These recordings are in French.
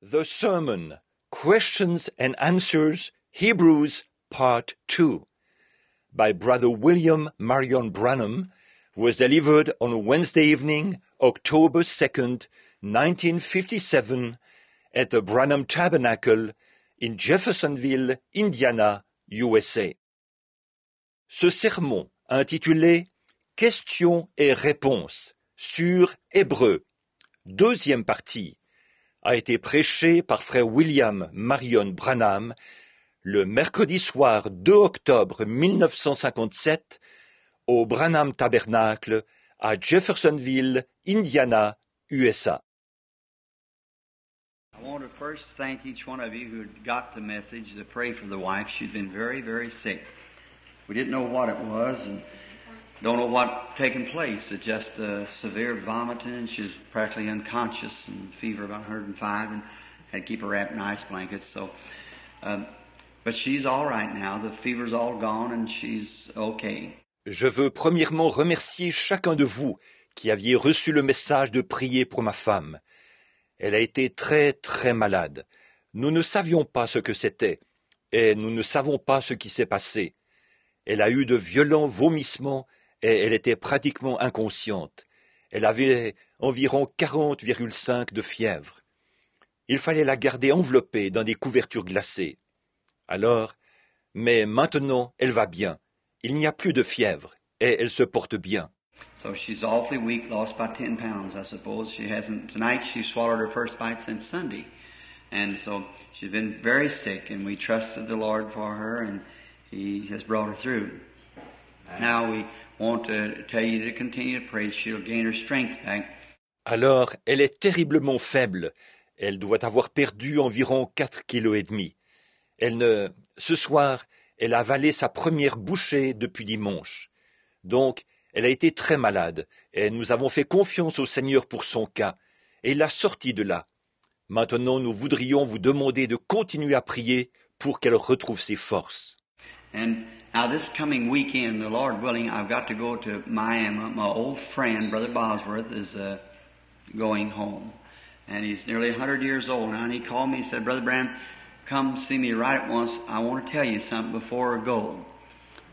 The Sermon, Questions and Answers, Hebrews, Part 2, by Brother William Marion Branham, was delivered on Wednesday evening, October 2nd, 1957, at the Branham Tabernacle in Jeffersonville, Indiana, USA. Ce sermon, intitulé « Questions et réponses » sur Hébreux, deuxième partie, a été prêché par frère William Marion Branham le mercredi soir 2 octobre 1957 au Branham Tabernacle à Jeffersonville, Indiana, USA. I want to first thank each one of you who got the message to pray for the wife. She's been very, very sick. We didn't know what it was and don't know what taken place. It's just severe vomiting, and she was practically unconscious and fever about 105, and had to keep her wrapped in ice blankets. So, but she's all right now. The fever's all gone, and she's okay. Je veux premièrement remercier chacun de vous qui aviez reçu le message de prier pour ma femme. Elle a été très, très malade. Nous ne savions pas ce que c'était, et nous ne savons pas ce qui s'est passé. Elle a eu de violents vomissements, et elle était pratiquement inconsciente. Elle avait environ 40,5 de fièvre. Il fallait la garder enveloppée dans des couvertures glacées. Alors, mais maintenant, elle va bien. Il n'y a plus de fièvre, et elle se porte bien. So she's awfully weak, lost about 10 pounds, I suppose. She hasn't, tonight she swallowed her first bite since Sunday. And so she's been very sick, and we trusted the Lord for her, and He has brought her through. Now we want to tell you to continue to pray. She'll gain her strength back. Alors, elle est terriblement faible. Elle doit avoir perdu environ 4,5 kg. Ce soir, elle a avalé sa première bouchée depuis dimanche. Donc, elle a été très malade, et nous avons fait confiance au Seigneur pour son cas, et il l'a sortie de là. Maintenant, nous voudrions vous demander de continuer à prier pour qu'elle retrouve ses forces. And now this coming weekend, the Lord willing, I've got to go to Miami. My old friend, Brother Bosworth, is going home. And he's nearly 100 years old now, and he called me and said, Brother Branham, come see me right at once. I want to tell you something before I go.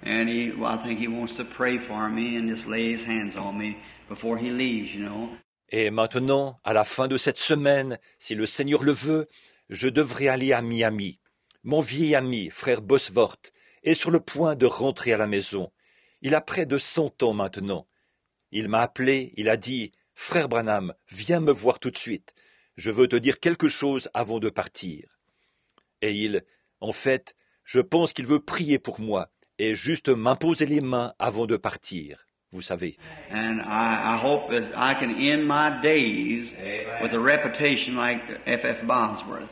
And I think he wants to pray for me and just lay his hands on me before he leaves, you know. Et maintenant, à la fin de cette semaine, si le Seigneur le veut, je devrais aller à Miami. Mon vieil ami, frère Bosworth, est sur le point de rentrer à la maison. Il a près de 100 ans maintenant. Il m'a appelé, il a dit, « Frère Branham, viens me voir tout de suite. Je veux te dire quelque chose avant de partir. » Et en fait, je pense qu'il veut prier pour moi et juste m'imposer les mains avant de partir, vous savez. And I hope that I can end my days with a reputation like F.F. Bosworth.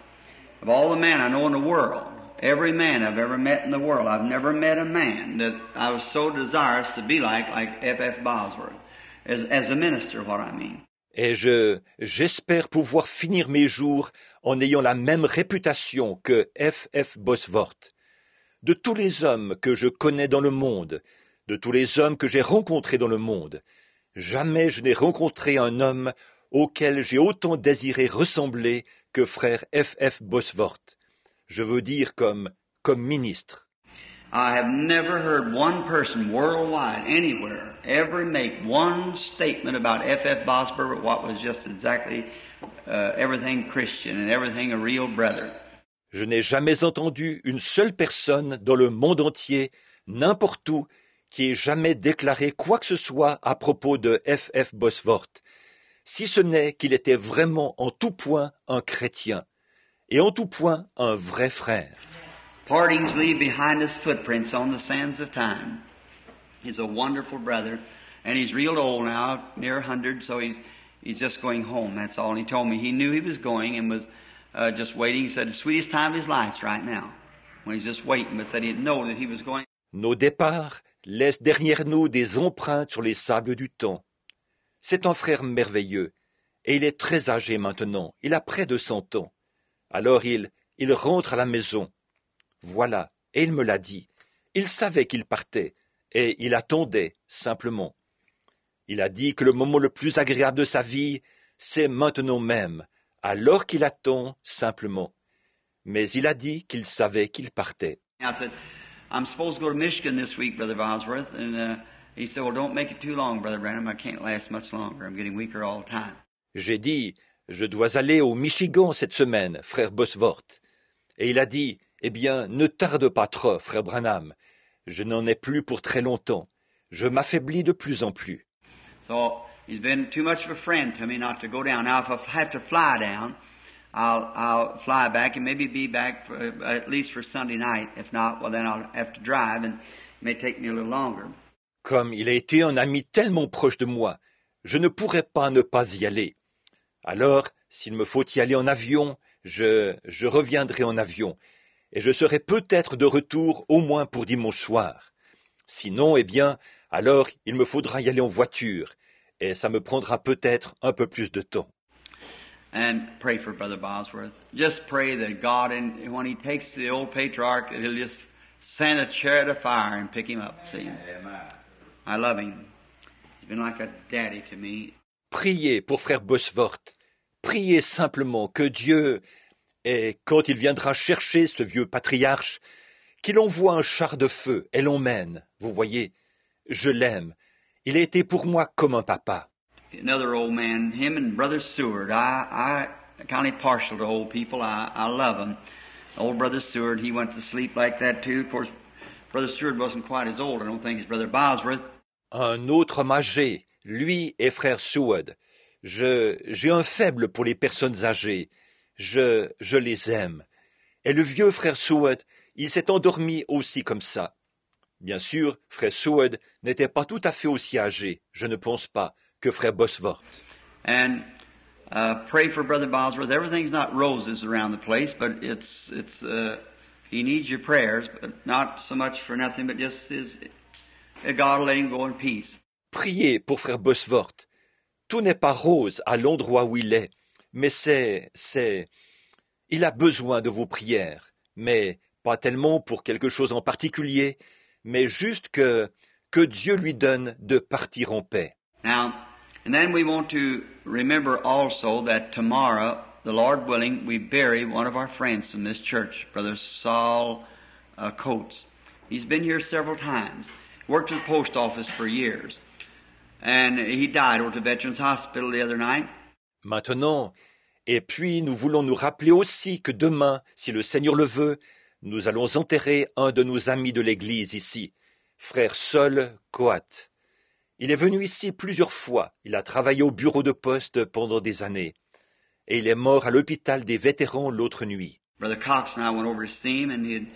Of all the men I know in the world, every man I've ever met in the world, I've never met a man that I was so desirous to be like F.F. Bosworth, as a minister, what I mean. Et j'espère pouvoir finir mes jours en ayant la même réputation que F.F. Bosworth. De tous les hommes que je connais dans le monde, de tous les hommes que j'ai rencontrés dans le monde, jamais je n'ai rencontré un homme auquel j'ai autant désiré ressembler que frère F.F. Bosworth. Je veux dire comme ministre. I have never heard one person worldwide, anywhere, ever make one statement about F.F. Bosworth, what was just exactly everything Christian and everything a real brother. Je n'ai jamais entendu une seule personne dans le monde entier, n'importe où, qui ait jamais déclaré quoi que ce soit à propos de F.F. Bosworth, si ce n'est qu'il était vraiment en tout point un chrétien, et en tout point un vrai frère. Partings leave behind us footprints on the sands of time. He's a wonderful brother, and he's real old now, near 100, so he's just going home, that's all. And he told me he knew he was going and was just waiting. He said the sweetest time of his life right now, when he's just waiting, but said he didn't know that he was going. Nos départs laissent derrière nous des empreintes sur les sables du temps. C'est un frère merveilleux, et il est très âgé maintenant, il a près de 100 ans. Alors il rentre à la maison. Voilà, et il me l'a dit. Il savait qu'il partait, et il attendait, simplement. Il a dit que le moment le plus agréable de sa vie, c'est maintenant même, alors qu'il attend simplement. Mais il a dit qu'il savait qu'il partait. I said, I'm supposed to go to Michigan this week, Brother Bosworth. And he said, well, don't make it too long, Brother Branham. I can't last much longer. I'm getting weaker all the time. J'ai dit, je dois aller au Michigan cette semaine, frère Bosworth. Et il a dit, eh bien, ne tarde pas trop, frère Branham. Je n'en ai plus pour très longtemps. Je m'affaiblis de plus en plus. So he's been too much of a friend to me not to go down. Now, if I have to fly down, I'll fly back and maybe be back for, at least for Sunday night. If not, well, then I'll have to drive and it may take me a little longer. Comme il a été un ami tellement proche de moi, je ne pourrais pas ne pas y aller. Alors, s'il me faut y aller en avion, je reviendrai en avion, et je serai peut-être de retour au moins pour dimanche soir. Sinon, eh bien, alors il me faudra y aller en voiture, et ça me prendra peut-être un peu plus de temps. And pray for Brother Bosworth. Just pray that God, and when he takes the old patriarch, he'll just send a chariot of fire and pick him up. See? I love him. He's been like a daddy to me. Priez pour frère Bosworth. Priez simplement que Dieu, et quand il viendra chercher ce vieux patriarche, qu'il envoie un char de feu et l'emmène. Vous voyez, je l'aime. Il a été pour moi comme un papa. Another old man, him and Brother Seward. I kind of partial to old people. I love them. Old Brother Seward, he went to sleep like that too. Of course, Brother Seward wasn't quite as old, I don't think, as Brother Bosworth. Un autre homme âgé, lui et frère Seward. J'ai un faible pour les personnes âgées. Je les aime. Et le vieux frère Seward, il s'est endormi aussi comme ça. Bien sûr, frère Seward n'était pas tout à fait aussi âgé, je ne pense pas, que frère Bosworth. And pray for Brother Bosworth. Everything's not roses around the place, but he needs your prayers, but not so much for nothing, but just God will let him go in peace. Priez pour frère Bosworth. Tout n'est pas rose à l'endroit où il est, mais il a besoin de vos prières, mais pas tellement pour quelque chose en particulier, mais juste que Dieu lui donne de partir en paix. Now, and then we want to remember also that tomorrow, the Lord willing, we bury one of our friends from this church, Brother Saul Coates. He's been here several times, worked at the post office for years, and he died over at the Veterans Hospital the other night. Maintenant, et puis nous voulons nous rappeler aussi que demain, si le Seigneur le veut, nous allons enterrer un de nos amis de l'Église ici, frère Saul Coates. Il est venu ici plusieurs fois, il a travaillé au bureau de poste pendant des années, et il est mort à l'hôpital des vétérans l'autre nuit. Brother Cox and I went over to see him, and he's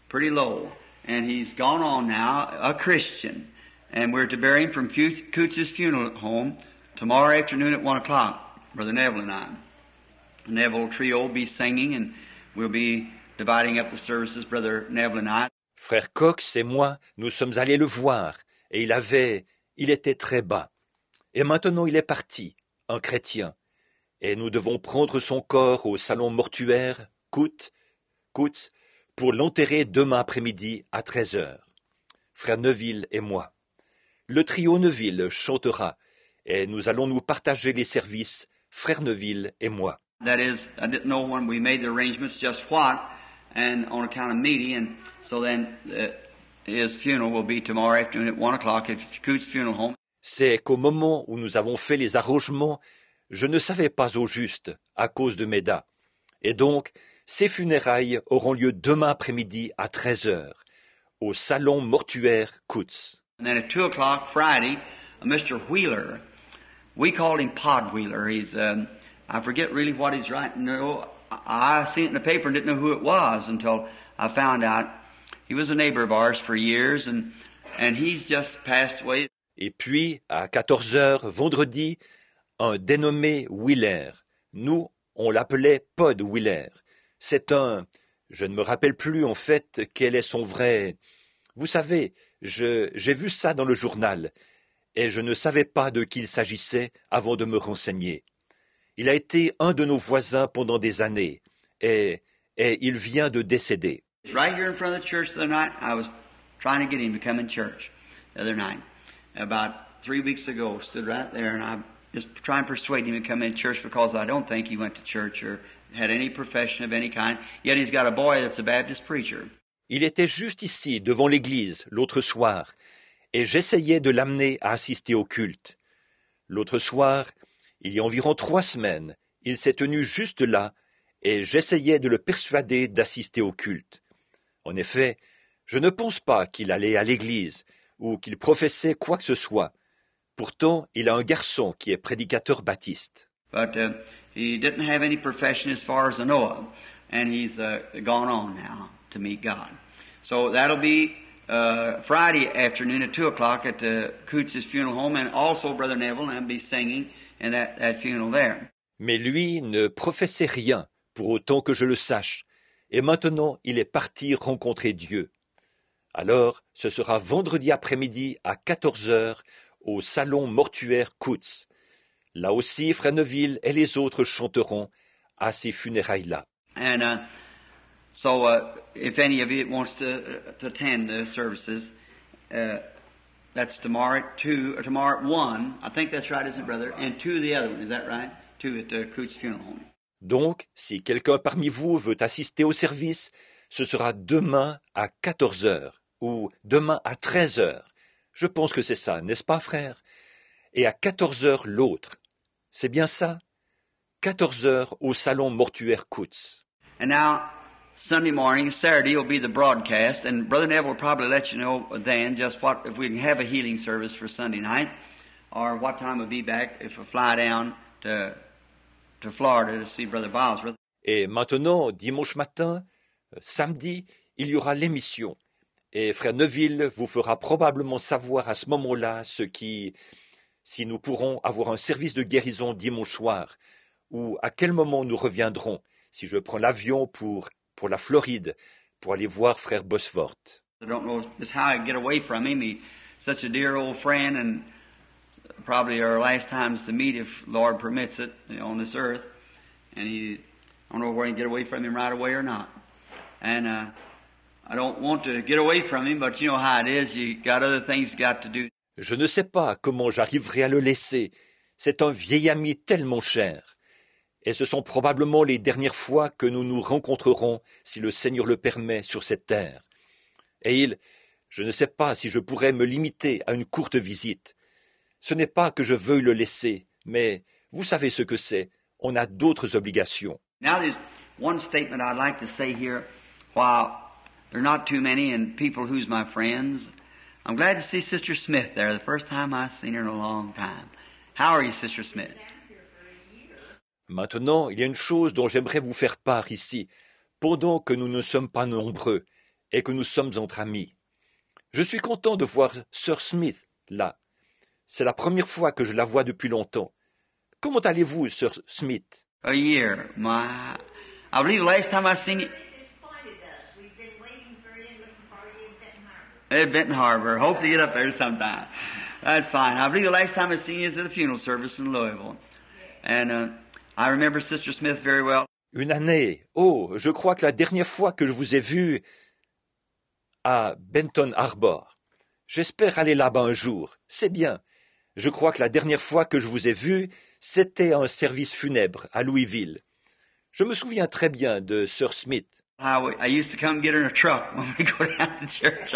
pretty low, and he's gone on now, a Christian, and we're to bury him from Coots's funeral home tomorrow afternoon at 1 o'clock, Brother Neville and I. The Neville trio will be singing, and we'll be dividing up the services, Brother Neville and I. Frère Cox et moi, nous sommes allés le voir, et il était très bas. Et maintenant il est parti, un chrétien. Et nous devons prendre son corps au salon mortuaire, Coots, pour l'enterrer demain après-midi à 13h. Frère Neville et moi. Le trio Neville chantera, et nous allons nous partager les services, frère Neville et moi. That is, I didn't know when we made the arrangements just what, and on account of meeting, and so then his funeral will be tomorrow afternoon at 1 o'clock at Coots Funeral Home. C'est qu'au moment où nous avons fait les arrangements, je ne savais pas au juste, à cause de Méda. Et donc, ces funérailles auront lieu demain après-midi à 13h, au salon mortuaire Coots. And then at 2 o'clock Friday, Mr. Wheeler, we called him Pod Wheeler. He's, I forget really what he's writing. No, I seen it in the paper and didn't know who it was until I found out. He was a neighbor of ours for years, and he's just passed away. Et puis, à 14h, vendredi, un dénommé Wheeler. Nous, on l'appelait Pod Wheeler. C'est je ne me rappelle plus en fait quel est son vrai. Vous savez, j'ai vu ça dans le journal, et je ne savais pas de qui il s'agissait avant de me renseigner. Il a été un de nos voisins pendant des années, et il vient de décéder. Right here in front of the church the other night, I was trying to get him to come in church the other night. About 3 weeks ago, stood right there, and just try and persuade him to come in church because I don't think he went to church or had any profession of any kind. Yet he's got a boy that's a Baptist preacher. Il était juste ici, devant l'église, l'autre soir, et j'essayais de l'amener à assister au culte. L'autre soir, il y a environ 3 semaines, il s'est tenu juste là, et j'essayais de le persuader d'assister au culte. En effet, je ne pense pas qu'il allait à l'église, ou qu'il professait quoi que ce soit. Pourtant, il a un garçon qui est prédicateur baptiste. But he didn't have any profession as far as I know of, and he's gone on now to meet God. So that'll be Friday afternoon at 2 o'clock at Coots's funeral home, and also Brother Neville and be singing in that funeral there. Mais lui ne professait rien, pour autant que je le sache, et maintenant il est parti rencontrer Dieu. Alors, ce sera vendredi après-midi à 14 heures au salon mortuaire Coots. Là aussi, Frère Neville et les autres chanteront à ces funérailles-là. And so if any of you wants to attend the services, that's tomorrow at 2, or tomorrow at 1. I think that's right, isn't it, brother? And 2 the other one, is that right? 2 at Coots Funeral Home. Donc, si quelqu'un parmi vous veut assister au service, ce sera demain à 14 heures ou demain à 13 heures. Je pense que c'est ça, n'est-ce pas, frère? Et à 14 heures l'autre. C'est bien ça? 14 heures au salon mortuaire Coots. And now, Sunday morning, Saturday will be the broadcast, and Brother Neville will probably let you know then just what, if we can have a healing service for Sunday night, or what time we'll be back if we fly down to Florida to see Brother Bosworth. Et maintenant, dimanche matin, samedi, il y aura l'émission. Et Frère Neville vous fera probablement savoir à ce moment-là si nous pourrons avoir un service de guérison dimanche soir, ou à quel moment nous reviendrons, si je prends l'avion pour la Floride, pour aller voir Frère Bosworth. I don't know just how I get away from him. He's such a dear old friend, and probably our last times to meet, if Lord permits it, on this earth. And I don't know where I can get away from him right away or not. And I don't want to get away from him, but you know how it is. You got other things you got to do. Je ne sais pas comment j'arriverai à le laisser. C'est un vieil ami tellement cher. Et ce sont probablement les dernières fois que nous nous rencontrerons, si le Seigneur le permet, sur cette terre. Et je ne sais pas si je pourrais me limiter à une courte visite. Ce n'est pas que je veuille le laisser, mais vous savez ce que c'est. On a d'autres obligations. Now there's one statement I'd like to say here, while there are not too many and people who's my friends. I'm glad to see Sister Smith there, the first time I've seen her in a long time. How are you, Sister Smith? Maintenant, il y a une chose dont j'aimerais vous faire part ici, pendant que nous ne sommes pas nombreux et que nous sommes entre amis. Je suis content de voir Sir Smith là. C'est la première fois que je la vois depuis longtemps. Comment allez-vous, Sir Smith? A year. I believe the last time I seen you... We've been waiting for you and looking for you in Benton Harbor. At Benton Harbor. Hope to get up there sometime. That's fine. I believe the last time I seen you is at a funeral service in Louisville. And I remember Sister Smith very well. Une année. Oh, je crois que la dernière fois que je vous ai vu à Benton Harbor. J'espère aller là-bas un jour. C'est bien. Je crois que la dernière fois que je vous ai vu, c'était à un service funèbre à Louisville. Je me souviens très bien de Sir Smith. I used to come get her in a truck when we go down to church.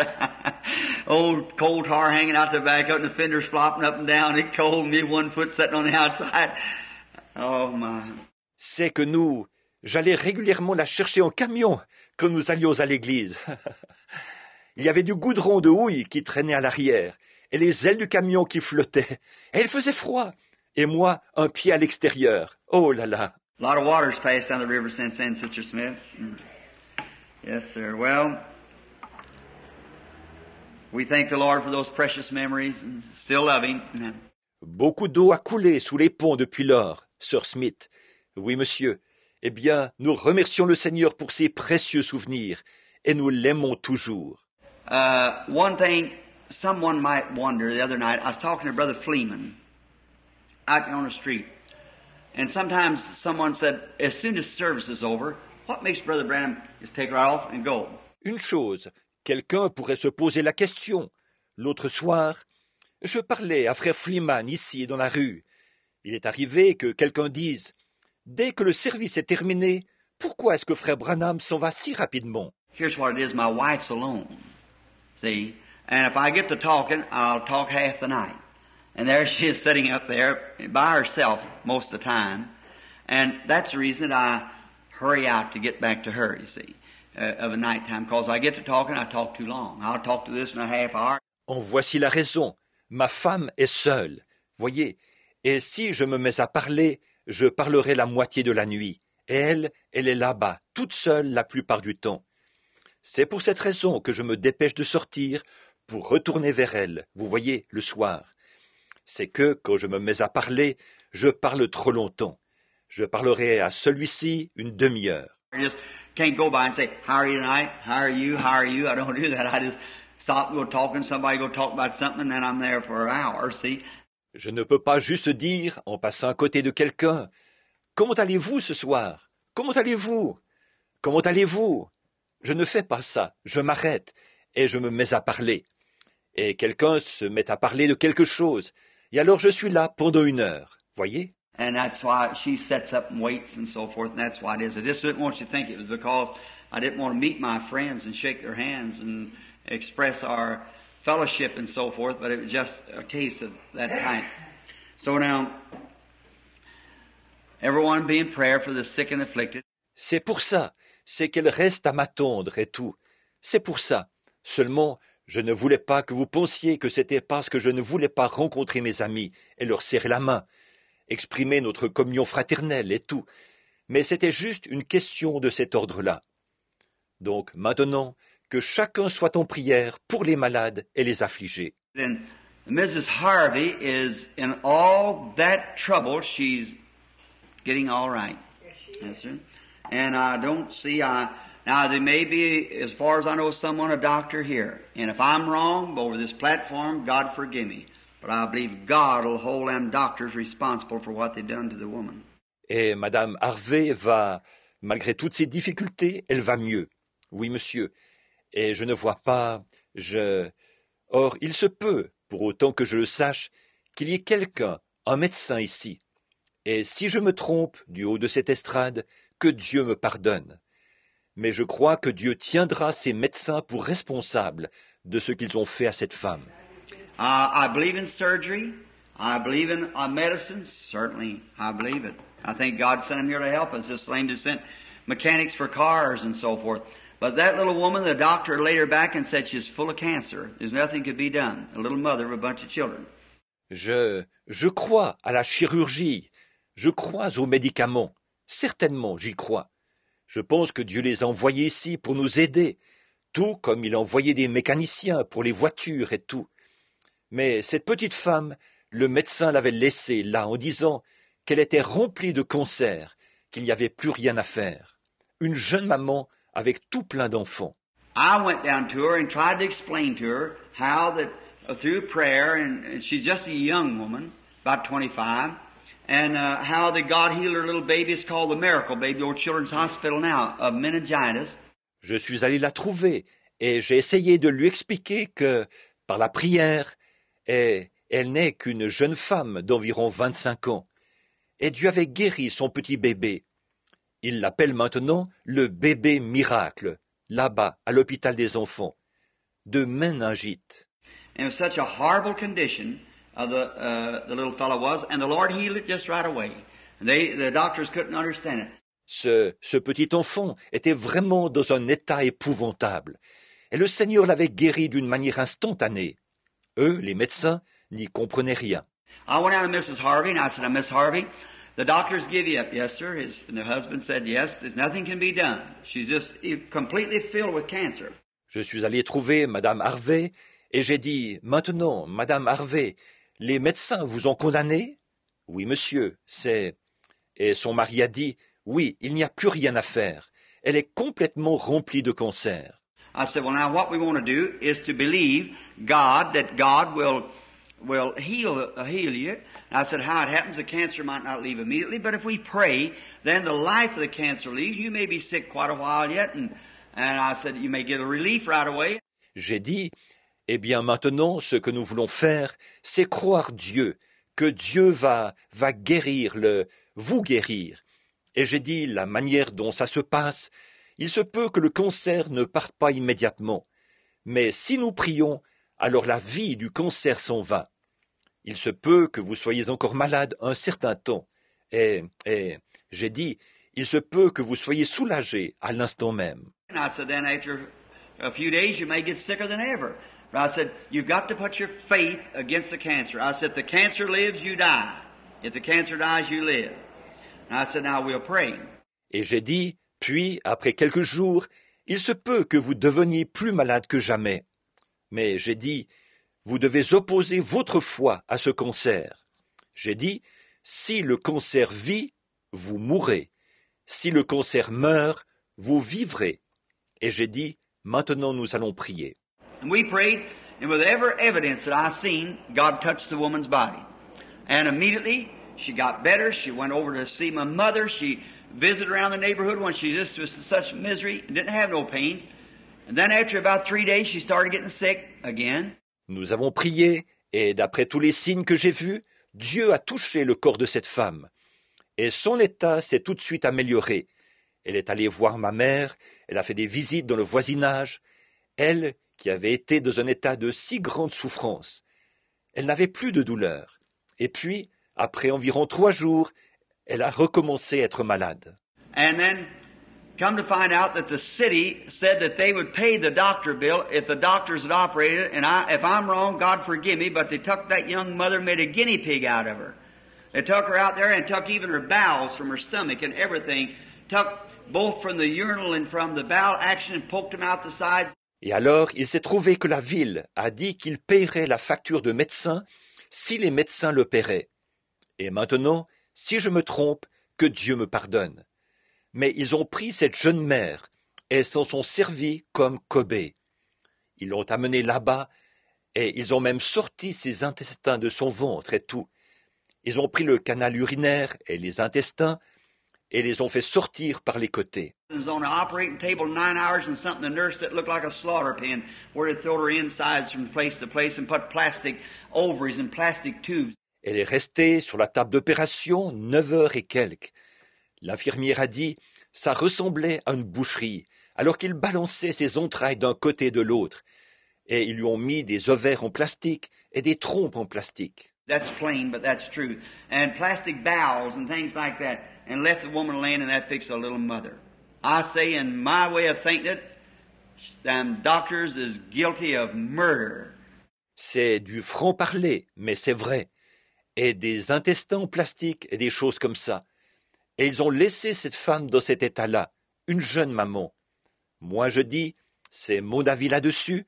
Old coal tar hanging out the back up and the fenders flopping up and down. It cold, me 1 foot sitting on the outside. Oh my. C'est que j'allais régulièrement la chercher en camion quand nous allions à l'église. Il y avait du goudron de houille qui traînait à l'arrière et les ailes du camion qui flottaient. Et il faisait froid. Et moi, un pied à l'extérieur. Oh là là. A lot of water's passed down the river since then, Sister Smith. Yes, sir. Well, we thank the Lord for those precious memories and still love Him. Beaucoup d'eau a coulé sous les ponts depuis lors, Sir Smith. Oui, monsieur. Eh bien, nous remercions le Seigneur pour ses précieux souvenirs et nous l'aimons toujours. One thing someone might wonder, the other night, I was talking to Brother Fleeman out on the street. And sometimes someone said, as soon as service is over, what makes Brother Branham just take right off and go? Une chose, quelqu'un pourrait se poser la question. L'autre soir, je parlais à Frère Fleeman ici dans la rue. Il est arrivé que quelqu'un dise « Dès que le service est terminé, pourquoi est-ce que frère Branham s'en va si rapidement ?» Here's what it is, my wife's alone. See? And if I get to talking, I'll talk half the night. And there she is sitting up there by herself most of the time. And that's the reason that I hurry out to get back to her, you see, of a night time. Because I get to talking, I talk too long. I'll talk to this in a half hour. En voici la raison. Ma femme est seule, voyez. Et si je me mets à parler, je parlerai la moitié de la nuit. Et elle est là-bas, toute seule la plupart du temps. C'est pour cette raison que je me dépêche de sortir pour retourner vers elle, vous voyez, le soir. C'est que, quand je me mets à parler, je parle trop longtemps. Je parlerai à celui-ci une demi-heure. I just can't go by and say, how are you tonight? How are you? How are you? I don't do that. I just stop and go talking. Somebody go talk about something and then I'm there for an hour, see? Je ne peux pas juste dire, en passant à côté de quelqu'un, « Comment allez-vous ce soir? Comment allez-vous? Comment allez-vous ?» Je ne fais pas ça. Je m'arrête et je me mets à parler. Et quelqu'un se met à parler de quelque chose. Et alors je suis là pendant une heure. Voyez? And that's why she sets up and waits and so forth, and that's why it is. I just didn't want you to think it was because I didn't want to meet my friends and shake their hands and express our fellowship and so forth, but it was just a case of that type. So now, everyone be in prayer for the sick and afflicted. C'est pour ça. C'est qu'elle reste à m'attendre et tout. C'est pour ça. Seulement, je ne voulais pas que vous pensiez que c'était parce que je ne voulais pas rencontrer mes amis et leur serrer la main, exprimer notre communion fraternelle et tout. Mais c'était juste une question de cet ordre-là. Donc, maintenant, que chacun soit en prière pour les malades et les affligés. And Mrs. Harvey is in all that trouble. She's getting all right. Yes, sir. And I don't see, now there may be, as far as I know, someone, a doctor here. And if I'm wrong over this platform, God forgive me. But I believe God will hold them doctors responsible for what they've done to the woman. Et Madame Harvey va, malgré toutes ces difficultés, elle va mieux. Oui, monsieur. Et je ne vois pas, Or, il se peut, pour autant que je le sache, qu'il y ait quelqu'un, un médecin ici. Et si je me trompe du haut de cette estrade, que Dieu me pardonne. Mais je crois que Dieu tiendra ces médecins pour responsables de ce qu'ils ont fait à cette femme. I believe in surgery. I believe in medicine. Certainly, I believe it. I think God sent them here to help us, just like He sent mechanics for cars and so forth. But that little woman, the doctor laid her back and said she's full of cancer. There's nothing could be done. A little mother of a bunch of children. Je crois à la chirurgie. Je crois aux médicaments. Certainement, j'y crois. Je pense que Dieu les a envoyés ici pour nous aider, tout comme il a envoyé des mécaniciens pour les voitures et tout. Mais cette petite femme, le médecin l'avait laissée là en disant qu'elle était remplie de cancer, qu'il n'y avait plus rien à faire. Une jeune maman avec tout plein d'enfants. I went down to her and tried to explain to her how that through prayer, and she's just a young woman, about 25, and how that God healed her little baby. It's called the Miracle Baby, old Children's Hospital now, of meningitis. Je suis allé la trouver et j'ai essayé de lui expliquer que, par la prière, elle n'est qu'une jeune femme d'environ 25 ans. Et Dieu avait guéri son petit bébé. Il l'appelle maintenant le bébé miracle, là-bas, à l'hôpital des enfants, de méningite. And it was such a horrible condition the little fellow was, and the Lord healed it just right away. The doctors couldn't understand it. Ce petit enfant était vraiment dans un état épouvantable, et le Seigneur l'avait guéri d'une manière instantanée. Eux, les médecins, n'y comprenaient rien. I went out to Mrs. Harvey, and I said, Miss Harvey, the doctors give you up. Yes, sir. And the husband said, yes, there's nothing can be done. She's just completely filled with cancer. Je suis allé trouver Madame Harvey, et j'ai dit, maintenant, Madame Harvey, les médecins vous ont condamné? Oui, monsieur, c'est... Et son mari a dit, oui, il n'y a plus rien à faire. Elle est complètement remplie de cancer. I said, well, now what we want to do is to believe God, that God will heal you. And I said, how it happens, the cancer might not leave immediately, but if we pray, then the life of the cancer leaves. You may be sick quite a while yet, and I said, you may get a relief right away. J'ai dit, eh bien maintenant, ce que nous voulons faire, c'est croire Dieu, que Dieu va guérir, vous guérir. Et j'ai dit, la manière dont ça se passe, il se peut que le cancer ne parte pas immédiatement. Mais si nous prions, alors la vie du cancer s'en va. Il se peut que vous soyez encore malade un certain temps. Et j'ai dit, il se peut que vous soyez soulagé à l'instant même. And I said, then after a few days, you may get sicker than ever. But I said, you've got to put your faith against the cancer. I said, if the cancer lives, you die. If the cancer dies, you live. And I said, now we'll pray. Et j'ai dit, puis, après quelques jours, il se peut que vous deveniez plus malade que jamais. Mais j'ai dit, vous devez opposer votre foi à ce cancer. J'ai dit, si le cancer vit, vous mourrez. Si le cancer meurt, vous vivrez. Et j'ai dit, maintenant nous allons prier. And we prayed, and with every evidence that I seen, God touched the woman's body. And immediately, she got better. She went over to see my mother. She visited around the neighborhood when she just was in such misery and didn't have no pains. And then after about 3 days, she started getting sick again. Nous avons prié, et d'après tous les signes que j'ai vus, Dieu a touché le corps de cette femme. Et son état s'est tout de suite amélioré. Elle est allée voir ma mère, elle a fait des visites dans le voisinage. Elle, qui avait été dans un état de si grande souffrance. Elle n'avait plus de douleur. Et puis, après environ 3 jours, elle a recommencé à être malade. And then, come to find out that the city said that they would pay the doctor bill if the doctors had operated. And if I'm wrong, God forgive me, but they took that young mother and made a guinea pig out of her. They took her out there and took even her bowels from her stomach and everything. Took both from the urinal and from the bowel action and poked them out the sides. Et alors, il s'est trouvé que la ville a dit qu'il paierait la facture de médecin si les médecins le paieraient. Et maintenant, si je me trompe, que Dieu me pardonne. Mais ils ont pris cette jeune mère et s'en sont servis comme Kobe. Ils l'ont amenée là-bas et ils ont même sorti ses intestins de son ventre et tout. Ils ont pris le canal urinaire et les intestins et les ont fait sortir par les côtés. She was on the operating table 9 hours and something, the nurse that looked like a slaughter pen, where they throw her insides from place to place and put plastic ovaries and plastic tubes. Elle est restée sur la table d'opération 9 heures et quelques. L'infirmière a dit, ça ressemblait à une boucherie, alors qu'il balançait ses entrailles d'un côté et de l'autre. Et ils lui ont mis des ovaires en plastique et des trompes en plastique. That's plain, but that's true. And plastic bowels and things like that. And left the woman laying in that fix a little mother. I say, in my way of thinking it, them doctors is guilty of murder. C'est du franc-parler, mais c'est vrai. Et des intestins en plastique et des choses comme ça. Et ils ont laissé cette femme dans cet état-là, une jeune maman. Moi je dis, c'est mon avis là-dessus,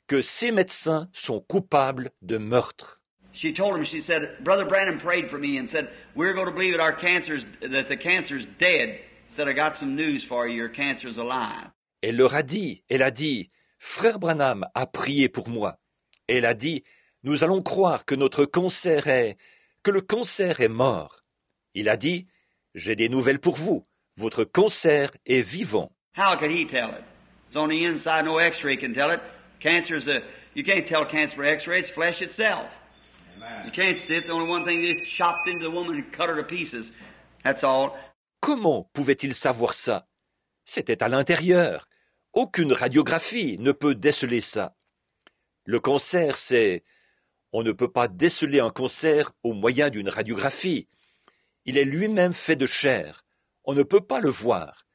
que ces médecins sont coupables de meurtre. She told him, she said, Brother Branham prayed for me and said, we're going to believe that the cancer's dead. Said, I got some news for you, your cancer's alive. Elle a dit, Frère Branham a prié pour moi. Elle a dit, nous allons croire que que le cancer est mort. Il a dit, j'ai des nouvelles pour vous, votre cancer est vivant. How could he tell it? It's on the inside, no x-ray can tell it. You can't tell cancer by x-ray, it's flesh itself. You can't see it. The only one thing they chopped into the woman and cut her to pieces. That's all. Comment pouvait-il savoir ça? C'était à l'intérieur. Aucune radiographie ne peut déceler ça. Le cancer, on ne peut pas déceler un cancer au moyen d'une radiographie. Il est lui-même fait de chair. On ne peut pas le voir.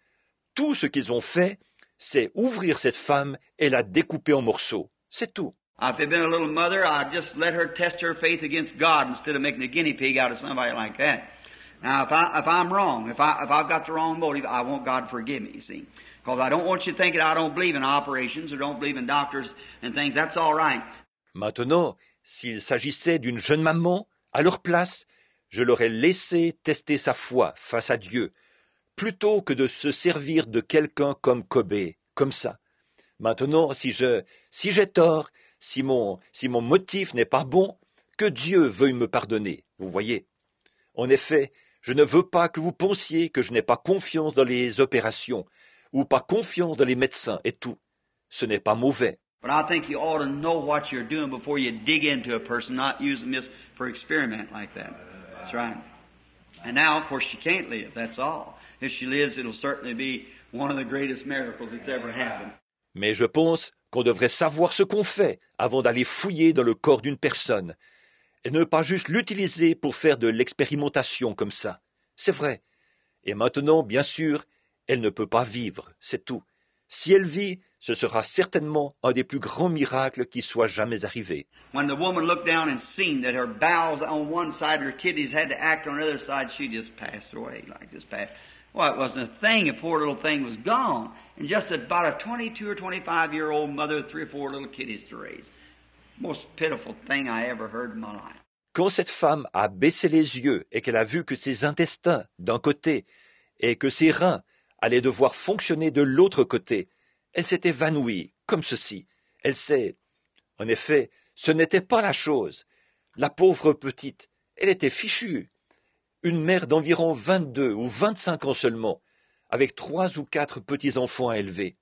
Tout ce qu'ils ont fait, c'est ouvrir cette femme et la découper en morceaux. C'est tout. If there'd been a little mother, I'd just let her test her faith against God instead of making a guinea pig out of somebody like that. Now, if I'm wrong, if I've got the wrong motive, I want God to forgive me, you see. Because I don't want you thinking I don't believe in operations or don't believe in doctors and things. That's all right. Maintenant, s'il s'agissait d'une jeune maman, à leur place, je l'aurais laissé tester sa foi face à Dieu, plutôt que de se servir de quelqu'un comme Kobe, comme ça. Maintenant, si j'ai tort, si mon motif n'est pas bon, que Dieu veuille me pardonner, vous voyez. En effet, je ne veux pas que vous pensiez que je n'ai pas confiance dans les opérations, ou pas confiance dans les médecins et tout. Ce n'est pas mauvais. But I think you ought to know what you're doing before you dig into a person, not use them just for experiment like that. That's right. And now, of course, she can't live, that's all. If she lives, it'll certainly be one of the greatest miracles that's ever happened. Mais je pense qu'on devrait savoir ce qu'on fait avant d'aller fouiller dans le corps d'une personne, et ne pas juste l'utiliser pour faire de l'expérimentation comme ça. C'est vrai. Et maintenant, bien sûr, elle ne peut pas vivre, c'est tout. Si elle vit, ce sera certainement un des plus grands miracles qui soit jamais arrivé. When the woman looked down and seen that her bowels on one side, her kidneys had to act on the other side, she just passed away like this passed. Well, it wasn't a thing. The poor little thing was gone. And just about a 22 or 25-year-old mother with 3 or 4 little kiddies to raise. Most pitiful thing I ever heard in my life. Quand cette femme a baissé les yeux et qu'elle a vu que ses intestins, d'un côté, et que ses reins allaient devoir fonctionner de l'autre côté, elle s'est évanouie, comme ceci. Elle sait. En effet, ce n'était pas la chose. La pauvre petite, elle était fichue. Une mère d'environ 22 ou 25 ans seulement, avec 3 ou 4 petits-enfants à élever.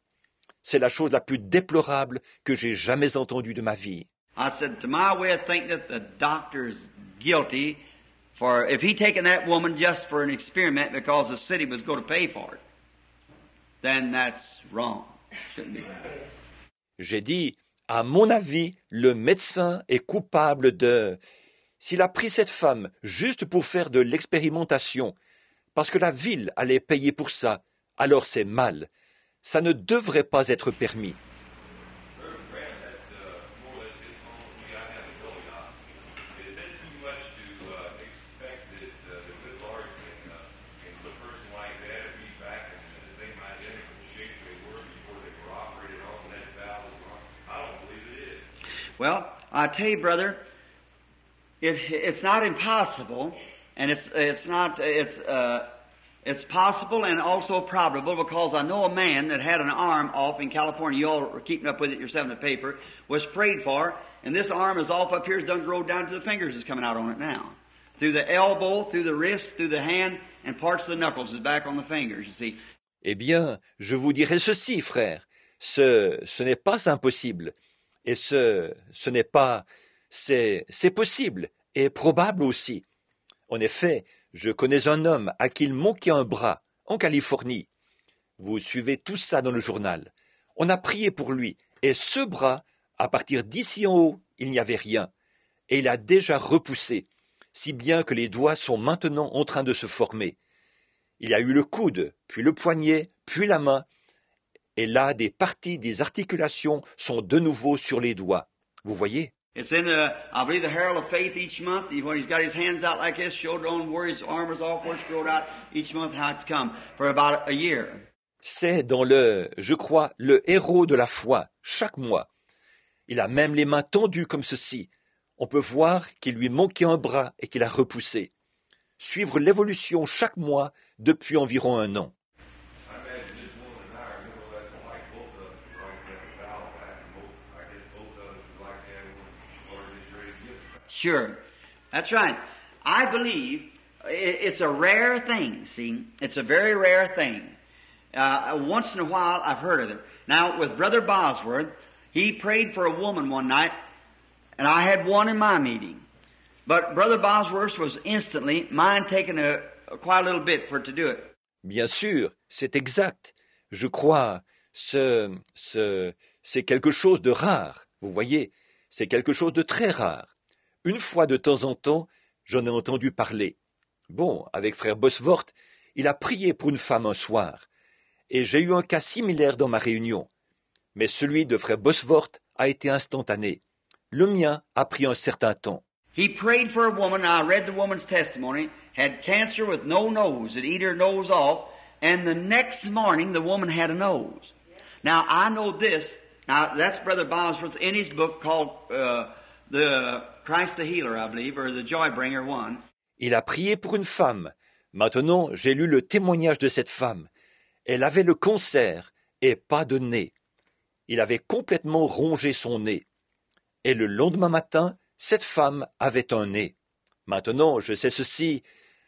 C'est la chose la plus déplorable que j'ai jamais entendue de ma vie. I said, to my way of thinking, that the doctor's guilty for, if he taken that woman just for an experiment because the city was going to pay for it, then that's wrong. Shouldn't be. J'ai dit, à mon avis, le médecin est coupable de... S'il a pris cette femme juste pour faire de l'expérimentation, parce que la ville allait payer pour ça, alors c'est mal. Ça ne devrait pas être permis. Well, I tell you, brother, it's not impossible, and it's possible and also probable, because I know a man that had an arm off in California. You all are keeping up with it yourself in the paper. Was prayed for, and this arm is off up here. It's done grow down to the fingers. Is coming out on it now, through the elbow, through the wrist, through the hand, and parts of the knuckles is back on the fingers. You see. Eh bien, je vous dirai ceci, frère. Ce n'est pas impossible. Et ce n'est pas... C'est possible et probable aussi. En effet, je connais un homme à qui il manquait un bras, en Californie. Vous suivez tout ça dans le journal. On a prié pour lui, et ce bras, à partir d'ici en haut, il n'y avait rien. Et il a déjà repoussé, si bien que les doigts sont maintenant en train de se former. Il y a eu le coude, puis le poignet, puis la main, et là, des parties des articulations sont de nouveau sur les doigts. Vous voyez? It's in, I believe, the Herald of Faith each month. When he's got his hands out like this, showed on where his arm is off, where it's grown out each month, how it's come for about a year. C'est dans je crois, le héros de la foi, chaque mois. Il a même les mains tendues comme ceci. On peut voir qu'il lui manquait un bras et qu'il a repoussé. Suivre l'évolution chaque mois depuis environ 1 an. Sure. That's right. I believe it's a rare thing, see. It's a very rare thing. Once in a while, I've heard of it. Now, with Brother Bosworth, he prayed for a woman one night, and I had one in my meeting. But Brother Bosworth was instantly, mine taking quite a little bit for it to do it. Bien sûr, c'est exact. Je crois, c'est quelque chose de rare. Vous voyez, c'est quelque chose de très rare. Une fois de temps en temps, j'en ai entendu parler. Bon, avec frère Bosworth, il a prié pour une femme un soir. Et j'ai eu un cas similaire dans ma réunion. Mais celui de frère Bosworth a été instantané. Le mien a pris un certain temps. He prayed for a woman. I read the woman's testimony. Had cancer with no nose. It eat her nose off. And the next morning, the woman had a nose. Now, I know this. Now, that's Brother Bosworth in his book called the Christ the Healer, I believe, or the Joy Bringer one. Il a prié pour une femme. Maintenant, j'ai lu le témoignage de cette femme. Elle avait le cancer et pas de nez. Il avait complètement rongé son nez. Et le lendemain matin, cette femme avait un nez. Maintenant, je sais ceci.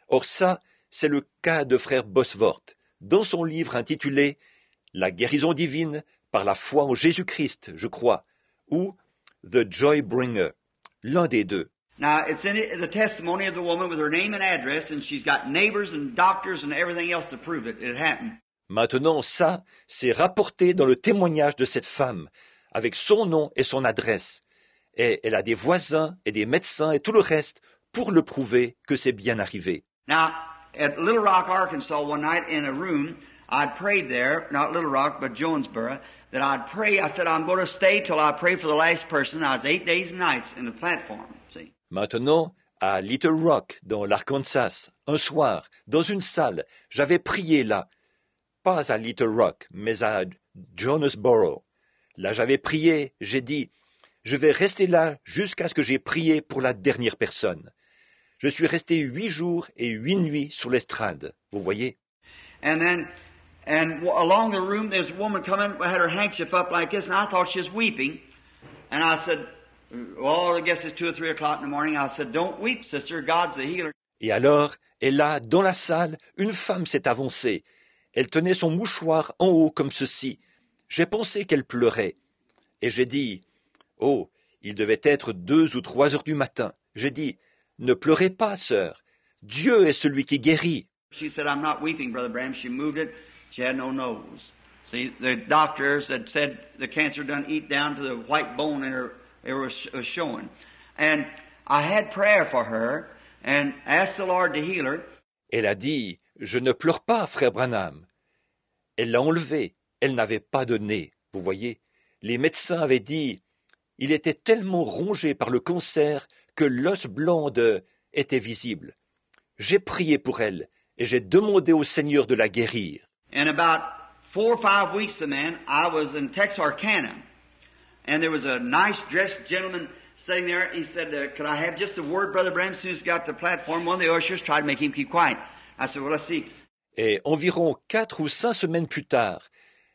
Or ça, c'est le cas de frère Bosworth, dans son livre intitulé « La guérison divine par la foi en Jésus-Christ », je crois. ou The Joy Bringer, l'un des deux. Now, it's in the testimony of the woman with her name and address, and she's got neighbors and doctors and everything else to prove it. It happened. Maintenant, ça, c'est rapporté dans le témoignage de cette femme, avec son nom et son adresse. Et elle a des voisins et des médecins et tout le reste pour le prouver que c'est bien arrivé. Now, at Little Rock, Arkansas, one night in a room, I'd prayed there, not Little Rock, but Jonesboro, that I'd pray. I said, I'm going to stay till I pray for the last person. I was 8 days and nights in the platform, see. Maintenant, à Little Rock, dans l'Arkansas, un soir, dans une salle, j'avais prié là. Pas à Little Rock, mais à Jonesboro. Là, j'avais prié, j'ai dit, je vais rester là jusqu'à ce que j'ai prié pour la dernière personne. Je suis resté 8 jours et 8 nuits sur l'estrade, vous voyez. And along the room, there's a woman coming, had her handkerchief up like this, and I thought she was weeping. And I said, well, I guess it's 2 or 3 o'clock in the morning. I said, don't weep, sister, God's the healer. Et alors, et là, dans la salle, une femme s'est avancée. Elle tenait son mouchoir en haut comme ceci. J'ai pensé qu'elle pleurait. Et j'ai dit, oh, il devait être 2 ou 3 heures du matin. J'ai dit, ne pleurez pas, sœur. Dieu est celui qui guérit. She said, I'm not weeping, Brother Branham. She moved it. She had no nose. See, the doctors had said the cancer done eat down to the white bone in her, it was showing. And I had prayer for her and asked the Lord to heal her. Elle a dit, je ne pleure pas, frère Branham. Elle l'a enlevé. Elle n'avait pas de nez. Vous voyez, les médecins avaient dit, il était tellement rongé par le cancer que l'os blanc était visible. J'ai prié pour elle et j'ai demandé au Seigneur de la guérir. And about 4 or 5 weeks ago, man, I was in Texarkana, and there was a nice dressed gentleman sitting there. He said, could I have just a word, Brother Branham? As soon as he got to the platform, one of the ushers tried to make him keep quiet. I said, well, let's see. Et environ 4 ou 5 semaines plus tard,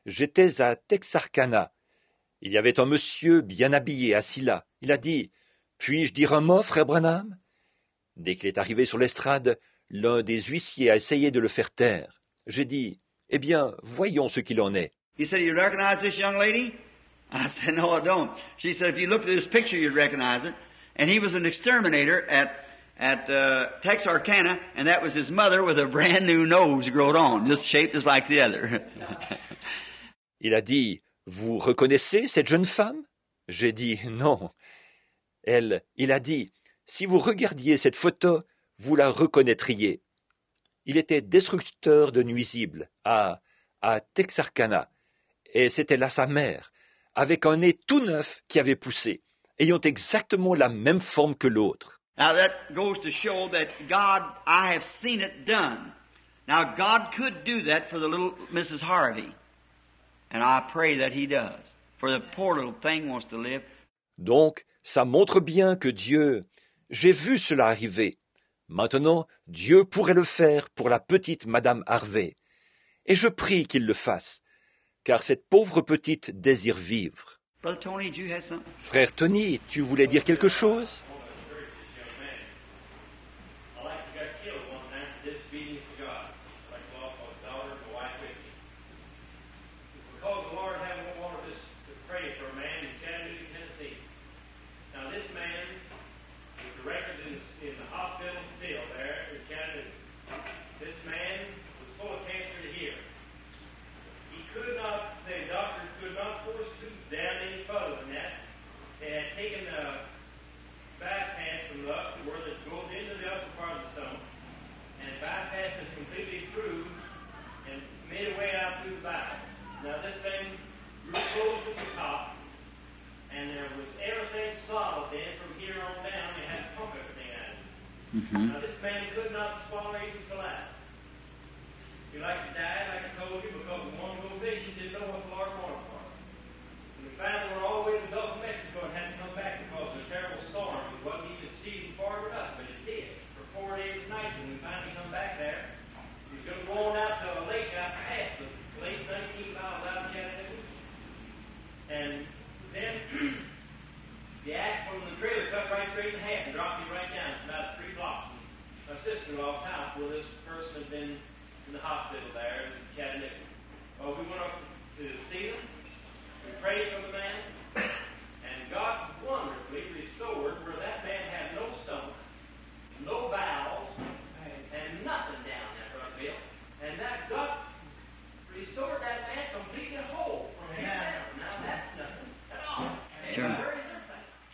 j'étais à Texarkana. Il y avait un monsieur bien habillé assis là. Il a dit, puis-je dire un mot, frère Branham? Dès qu'il est arrivé sur l'estrade, l'un des huissiers a essayé de le faire taire. J'ai dit, eh bien, voyons ce qu'il en est. He said, you recognize this young lady? I said, no, I don't. She said, if you looked at this picture, you'd recognize it. And he was an exterminator at Texarkana, and that was his mother with a brand new nose growed on, just shaped just like the other. Il a dit, vous reconnaissez cette jeune femme? J'ai dit, non. Il a dit, si vous regardiez cette photo, vous la reconnaîtriez. Il était destructeur de nuisibles à Texarkana, et c'était là sa mère, avec un nez tout neuf qui avait poussé, ayant exactement la même forme que l'autre. Now that goes to show that God, I have seen it done. Now God could do that for the little Mrs. Harvey. And I pray that He does. For the poor little thing wants to live. Donc, ça montre bien que Dieu, j'ai vu cela arriver. Maintenant, Dieu pourrait le faire pour la petite Madame Harvey. Et je prie qu'il le fasse, car cette pauvre petite désire vivre. Brother Tony, did you have something? Frère Tony, tu voulais dire quelque chose? Mm-hmm. Now, this man could not swallow even saliva. He like to die, like I told you, because he wanted to go fishing, didn't know what the Lord wanted for him. And we finally were all the way to the Gulf of Mexico and had to come back because of a terrible storm. It wasn't even season far enough, but it did for 4 days and nights. And we finally come back there. He's going to go on out to a lake out past the place 19 miles out of Chattanooga. And then the axe from the trailer cut right straight in half and dropped him right down. It's about 3 blocks from my sister-in-law's house where this person had been in the hospital there in Chattanooga. Well, we went up to see him. We prayed for the man. And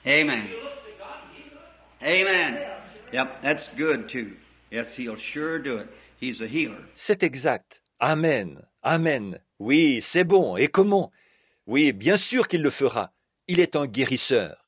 Amen. Amen. Yep, that's good too. Yes, He'll sure do it. He's a healer. C'est exact. Amen. Amen. Oui, c'est bon. Et comment? Oui, bien sûr qu'il le fera. Il est un guérisseur.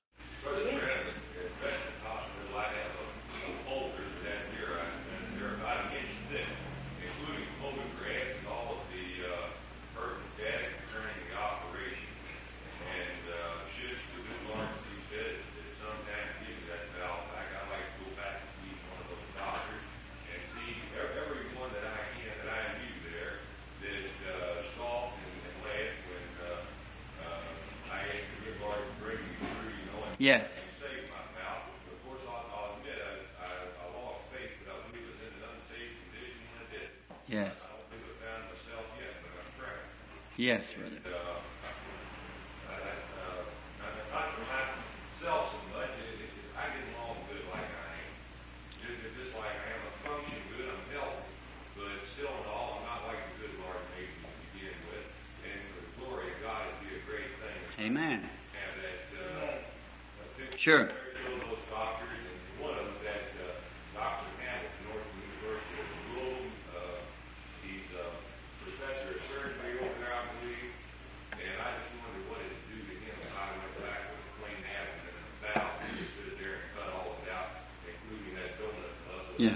Yes. Yes. Yes, brother. Amen. Sure. Yeah.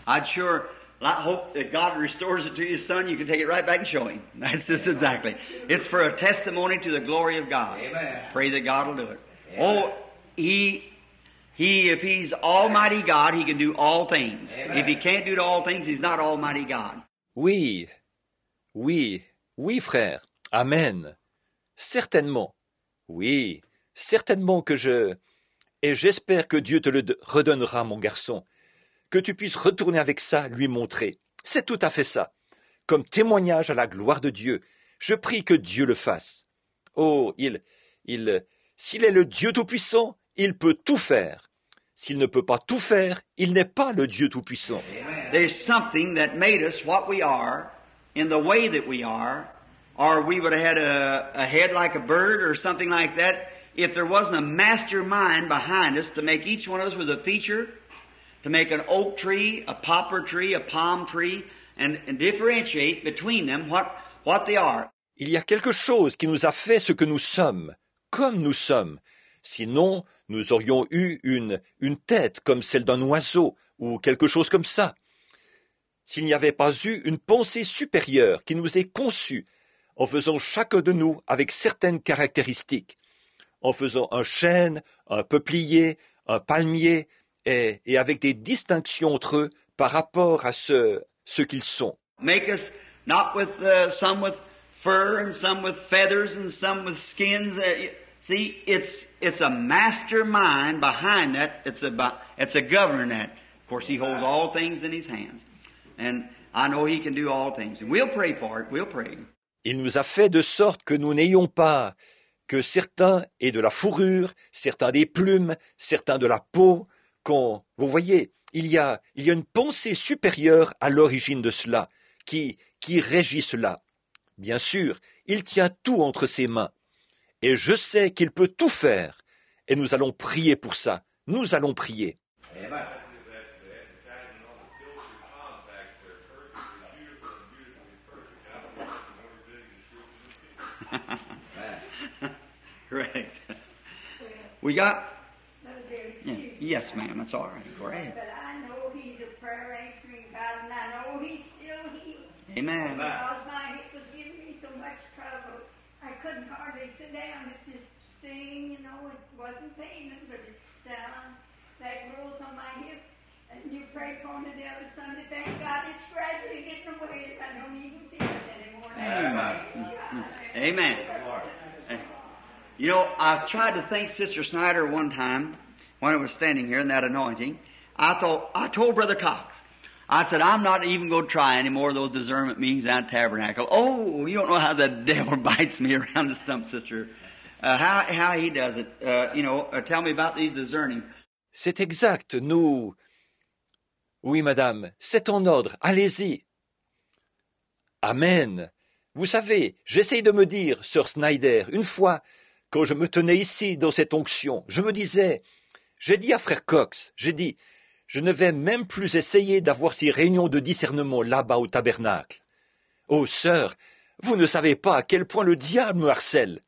I'd sure hope that God restores it to His Son. You can take it right back and show Him. That's just exactly. It's for a testimony to the glory of God. Amen. Pray that God will do it. Oh, He, if He's Almighty God, He can do all things. Amen. If He can't do all things, He's not Almighty God. Oui, oui, oui, frère. Amen. Certainement. Oui, certainement que Et j'espère que Dieu te le redonnera, mon garçon. Que tu puisses retourner avec ça, lui montrer. C'est tout à fait ça. Comme témoignage à la gloire de Dieu. Je prie que Dieu le fasse. Oh, s'il est le Dieu Tout-Puissant, il peut tout faire. S'il ne peut pas tout faire, il n'est pas le Dieu Tout-Puissant. There's something that made us what we are, in the way that we are, or we would have had a head like a bird or something like that, if there wasn't a mastermind behind us to make each one of us was a feature, to make an oak tree, a poplar tree, a palm tree, and differentiate between them what they are. Il y a quelque chose qui nous a fait ce que nous sommes, comme nous sommes. Sinon, nous aurions eu une tête comme celle d'un oiseau, ou quelque chose comme ça. S'il n'y avait pas eu une pensée supérieure qui nous ait conçus, en faisant chacun de nous avec certaines caractéristiques, en faisant un chêne, un peuplier, un palmier, et avec des distinctions entre eux par rapport à ce qu'ils sont. Make us not with some with fur and some with feathers and some with skins. See, it's a mastermind behind that. It's a governor that. Of course, He holds all things in His hands, and I know He can do all things. And we'll pray for it. We'll pray. Il nous a fait de sorte que nous n'ayons pas que certains aient de la fourrure, certains des plumes, certains de la peau. Vous voyez, il y a une pensée supérieure à l'origine de cela, qui régit cela. Bien sûr, il tient tout entre ses mains. Et je sais qu'il peut tout faire. Et nous allons prier pour ça. Nous allons prier. Amen. Right. We got... Yes, ma'am, that's all right. Go ahead. But I know He's a prayer answering God, and I know He's still healing. Amen. Because my hip was giving me so much trouble, I couldn't hardly sit down. It just sing, it wasn't paining, but it's that growth on my hip. And you prayed for me the other Sunday. Thank God it's gradually getting away. I don't even feel it anymore. Amen. I tried to thank Sister Snyder one time when I was standing here in that anointing. I told Brother Cox, I said, I'm not even going to try any more of those discernment meetings out at Tabernacle. Oh, you don't know how the devil bites me around the stump, Sister. How he does it. Tell me about these discerning. C'est exact, Oui, madame, c'est en ordre, allez-y. Amen. Vous savez, j'essaye de me dire, Sœur Snyder, une fois, quand je me tenais ici dans cette onction, je me disais, j'ai dit à frère Cox, j'ai dit, je ne vais même plus essayer d'avoir ces réunions de discernement là-bas au tabernacle. Oh, sœur, vous ne savez pas à quel point le diable me harcèle.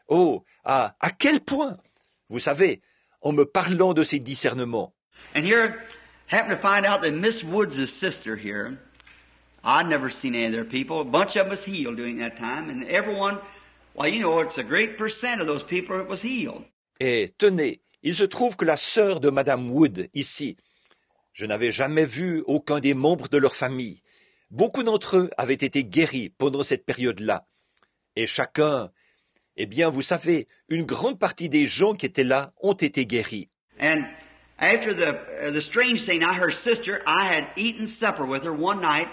Oh, à quel point? Vous savez, en me parlant de ces discernements. And here, happened to find out that Miss Woods' sister here, I'd never seen any of their people. A bunch of them was healed during that time, and everyone, well, you know, it's a great percent of those people that was healed. Et tenez, il se trouve que la sœur de Madame Wood, ici, je n'avais jamais vu aucun des membres de leur famille. Beaucoup d'entre eux avaient été guéris pendant cette période-là. Et chacun, eh bien, vous savez, une grande partie des gens qui étaient là ont été guéris. And after the strange thing, now her sister, I had eaten supper with her one night,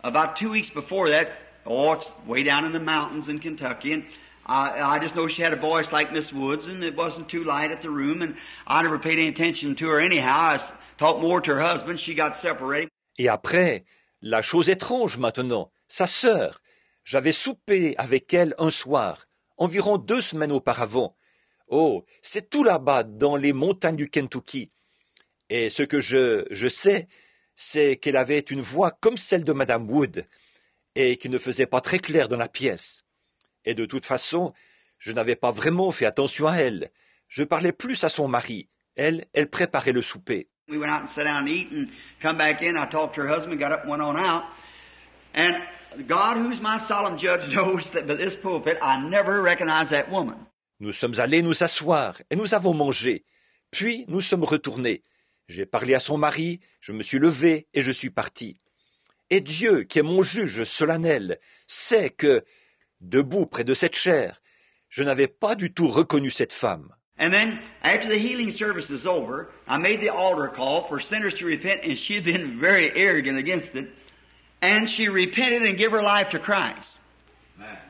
about 2 weeks before that. Oh, it's way down in the mountains in Kentucky, and I just know she had a voice like Miss Woods, and it wasn't too light at the room, and I never paid any attention to her anyhow. I talked more to her husband. She got separated. Et après, la chose étrange maintenant, sa sœur, j'avais soupé avec elle un soir, environ 2 semaines auparavant. Oh, c'est tout là-bas, dans les montagnes du Kentucky. Et ce que je sais, c'est qu'elle avait une voix comme celle de Madame Wood, et qui ne faisait pas très clair dans la pièce. Et de toute façon, je n'avais pas vraiment fait attention à elle. Je parlais plus à son mari. Elle préparait le souper. We went out and sat down and eat and come back in. I talked to her husband, got up and went on out. And God, who's my solemn judge, knows that by this pulpit, I never recognized that woman. Nous sommes allés nous asseoir et nous avons mangé. Puis nous sommes retournés. J'ai parlé à son mari, je me suis levé et je suis parti. Et Dieu, qui est mon juge solennel, sait que, debout près de cette chaire, je n'avais pas du tout reconnu cette femme. And then, after the healing service is over, I made the altar call for sinners to repent, and she had been very arrogant against it. And she repented and gave her life to Christ.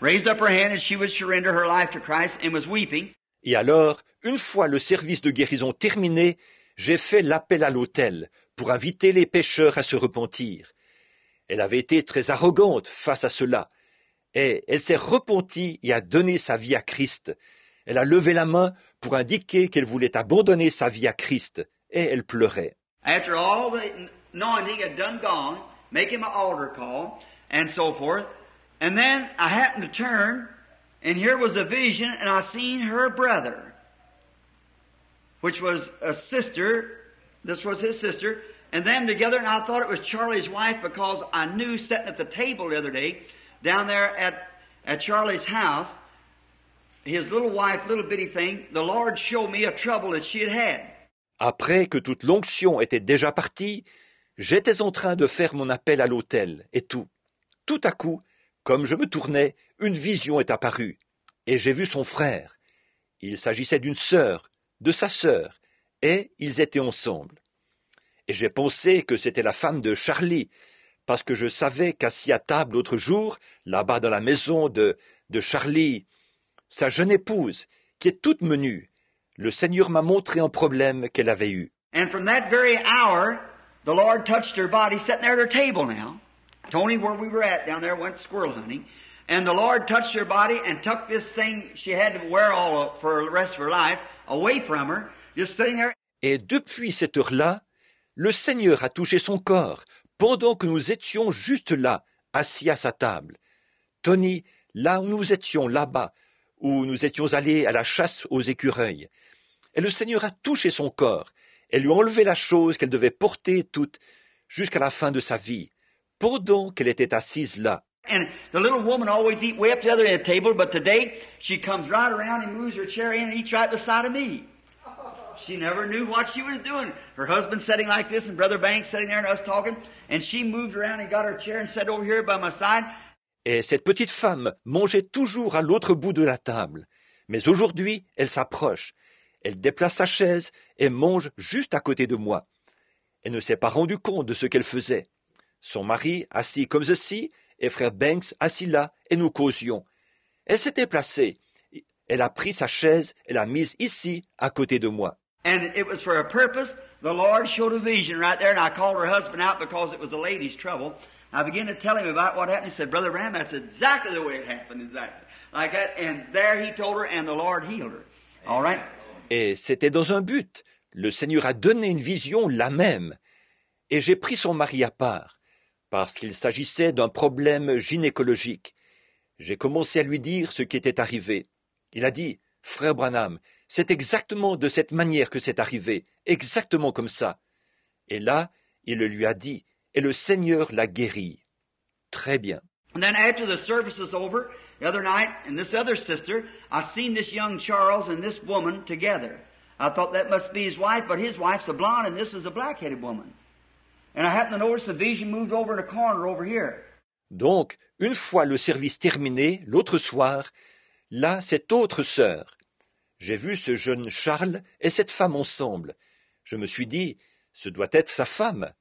Raised up her hand and she would surrender her life to Christ and was weeping. Et alors, une fois le service de guérison terminé, j'ai fait l'appel à l'autel pour inviter les pécheurs à se repentir. Elle avait été très arrogante face à cela, et elle s'est repentie et a donné sa vie à Christ. Elle a levé la main pour indiquer qu'elle voulait abandonner sa vie à Christ, et elle pleurait. After all the anointing had done gone, making my altar call, and so forth, and then I happened to turn, and here was a vision, and I seen her brother, which was a sister, this was his sister, and them together, and I thought it was Charlie's wife because I knew sitting at the table the other day, down there at Charlie's house, his little wife, little bitty thing, the Lord showed me a trouble that she had had. Après que toute l'onction était déjà partie, j'étais en train de faire mon appel à l'autel, et tout. Tout à coup, comme je me tournais, une vision est apparue, et j'ai vu son frère. Il s'agissait d'une sœur, de sa sœur, et ils étaient ensemble. Et j'ai pensé que c'était la femme de Charlie, parce que je savais qu'assis à table l'autre jour, là-bas dans la maison de Charlie, sa jeune épouse, qui est toute menue, le Seigneur m'a montré un problème qu'elle avait eu. And from that very hour, the Lord touched her body, sitting there at her table now. Tony, where we were at down there, went squirrel hunting. And the Lord touched her body and took this thing she had to wear all for the rest of her life away from her, just sitting there. Et depuis cette heure-là, le Seigneur a touché son corps, pendant que nous étions juste là, assis à sa table. Tony, là où nous étions, là-bas, où nous étions allés à la chasse aux écureuils. Et le Seigneur a touché son corps, et lui a enlevé la chose qu'elle devait porter toute, jusqu'à la fin de sa vie, pendant qu'elle était assise là. And the little woman always eat way up to the other end of the table, but today she comes right around and moves her chair in and eats right beside of me. She never knew what she was doing. Her husband sitting like this and Brother Banks sitting there and us talking, and she moved around and got her chair and sat over here by my side. Et cette petite femme mangeait toujours à l'autre bout de la table. Mais aujourd'hui, elle s'approche. Elle déplace sa chaise et mange juste à côté de moi. Elle ne s'est pas rendue compte de ce qu'elle faisait. Son mari assis comme ceci, et frère Banks assis là, et nous causions. Elle s'était placée. Elle a pris sa chaise et l'a mise ici, à côté de moi. And it was for a purpose. The Lord showed a vision right there, and I called her husband out because it was a lady's trouble. I began to tell him about what happened. He said, Brother Branham, that's exactly the way it happened, exactly. Like that. And there he told her, and the Lord healed her. All right? Et c'était dans un but. Le Seigneur a donné une vision la même. Et j'ai pris son mari à part, parce qu'il s'agissait d'un problème gynécologique. J'ai commencé à lui dire ce qui était arrivé. Il a dit, « Frère Branham, c'est exactement de cette manière que c'est arrivé, exactement comme ça. » Et là, il le lui a dit, et le Seigneur l'a guéri. Très bien. And then after the service was over, the other night, and this other sister, I seen this young Charles and this woman together. I thought that must be his wife, but his wife's a blonde and this is a black-headed woman. And I happened to notice the vision moved over in a corner over here. Donc, une fois le service terminé, l'autre soir, là, cette autre sœur. J'ai vu ce jeune Charles et cette femme ensemble. Je me suis dit, ce doit être sa femme.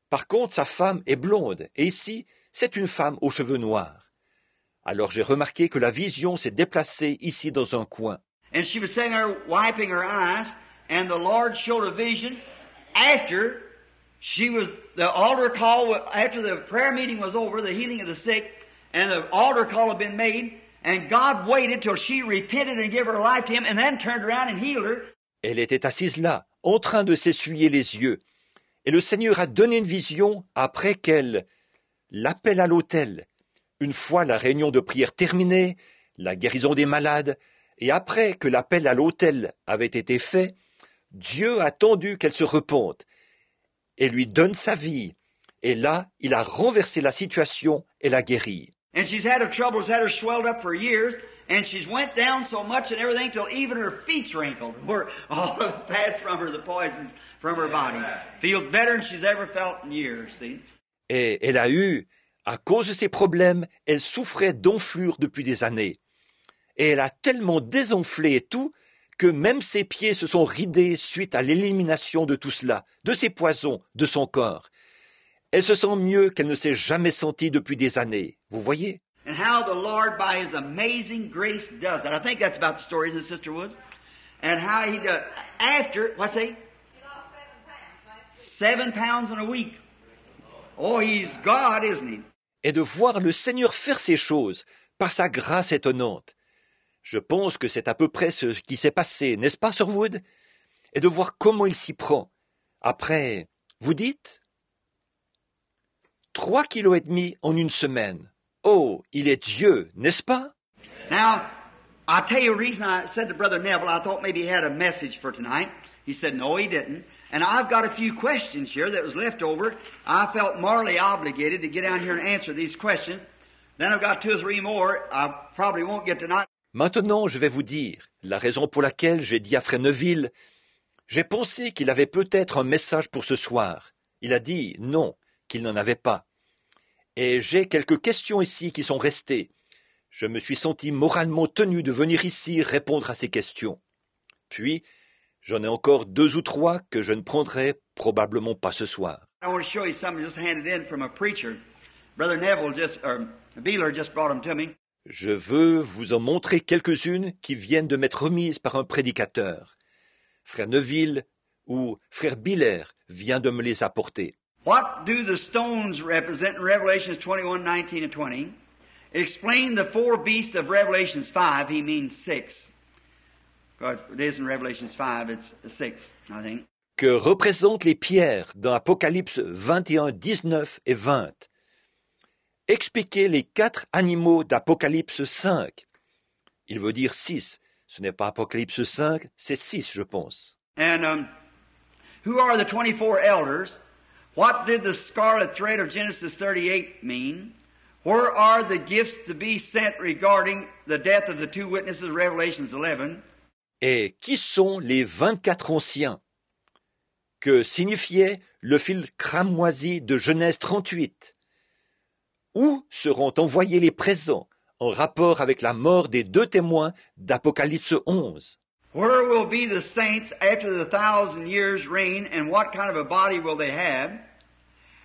Par contre, sa femme est blonde, et ici, c'est une femme aux cheveux noirs. Alors j'ai remarqué que la vision s'est déplacée ici dans un coin. And she was sitting there wiping her eyes, and the Lord showed a vision after the altar call, after the prayer meeting was over, the healing of the sick, and the altar call had been made, and God waited till she repented and gave her life to Him, and then turned around and healed her. Elle était assise là, en train de s'essuyer les yeux. Et le Seigneur a donné une vision après qu'elle l'appelle à l'autel. Une fois la réunion de prière terminée, la guérison des malades, et après que l'appel à l'autel avait été fait, Dieu a attendu qu'elle se repente et lui donne sa vie. Et là, il a renversé la situation et l'a guérie. And she's had her troubles, had her swelled up for years, and she's went down so much and everything till even her feet's wrinkled, where all have passed from her, the poisons from her body. Feels better than she's ever felt in years, see? Et elle a eu, à cause de ses problèmes, elle souffrait d'enflure depuis des années. Et elle a tellement désenflé et tout, que même ses pieds se sont ridés suite à l'élimination de tout cela, de ces poisons, de son corps. Elle se sent mieux qu'elle ne s'est jamais sentie depuis des années. Vous voyez? And how the Lord, by His amazing grace, does that. I think that's about the story, isn't it, Sister Woods? And how He does. After, what's that? 7 pounds in a week. Oh, He's God, isn't He? Et de voir le Seigneur faire ces choses, par sa grâce étonnante. Je pense que c'est à peu près ce qui s'est passé, n'est-ce pas, Sir Wood? Et de voir comment il s'y prend. Après, vous dites 3,5 kilos en une semaine. Oh, il est Dieu, n'est-ce pas? Now, I'll tell you a reason I said to Brother Neville, I thought maybe he had a message for tonight. He said, no, he didn't. And I've got a few questions here that was left over. I felt morally obligated to get down here and answer these questions. Then I've got 2 or 3 more I probably won't get tonight. Maintenant, je vais vous dire la raison pour laquelle j'ai dit à Frère Neville, j'ai pensé qu'il avait peut-être un message pour ce soir. Il a dit non, qu'il n'en avait pas. Et j'ai quelques questions ici qui sont restées. Je me suis senti moralement tenu de venir ici répondre à ces questions. Puis, j'en ai encore 2 ou 3 que je ne prendrai probablement pas ce soir. I want to show you something just handed in from a preacher. Brother Neville Beeler just brought them to me. Je veux vous en montrer quelques-unes qui viennent de m'être remises par un prédicateur. Frère Neville ou Frère Biller vient de me les apporter. What do the stones represent in Revelations 21:19 and 20? Explain the 4 beasts of Revelations 5, he means 6. Because it is in Revelations 5, it's 6, I think. Que représentent les pierres dans Apocalypse 21, 19 et 20? Expliquez les 4 animaux d'Apocalypse 5. Il veut dire 6. Ce n'est pas Apocalypse 5, c'est 6, je pense. And who are the 24 elders? What did the scarlet thread of Genesis 38 mean? Where are the gifts to be sent regarding the death of the 2 witnesses, Revelations 11? Et qui sont les 24 anciens? Que signifiait le fil cramoisi de Genèse 38? Où seront envoyés les présents en rapport avec la mort des 2 témoins d'Apocalypse 11? Where will be the saints after the 1,000 years reign, and what kind of a body will they have?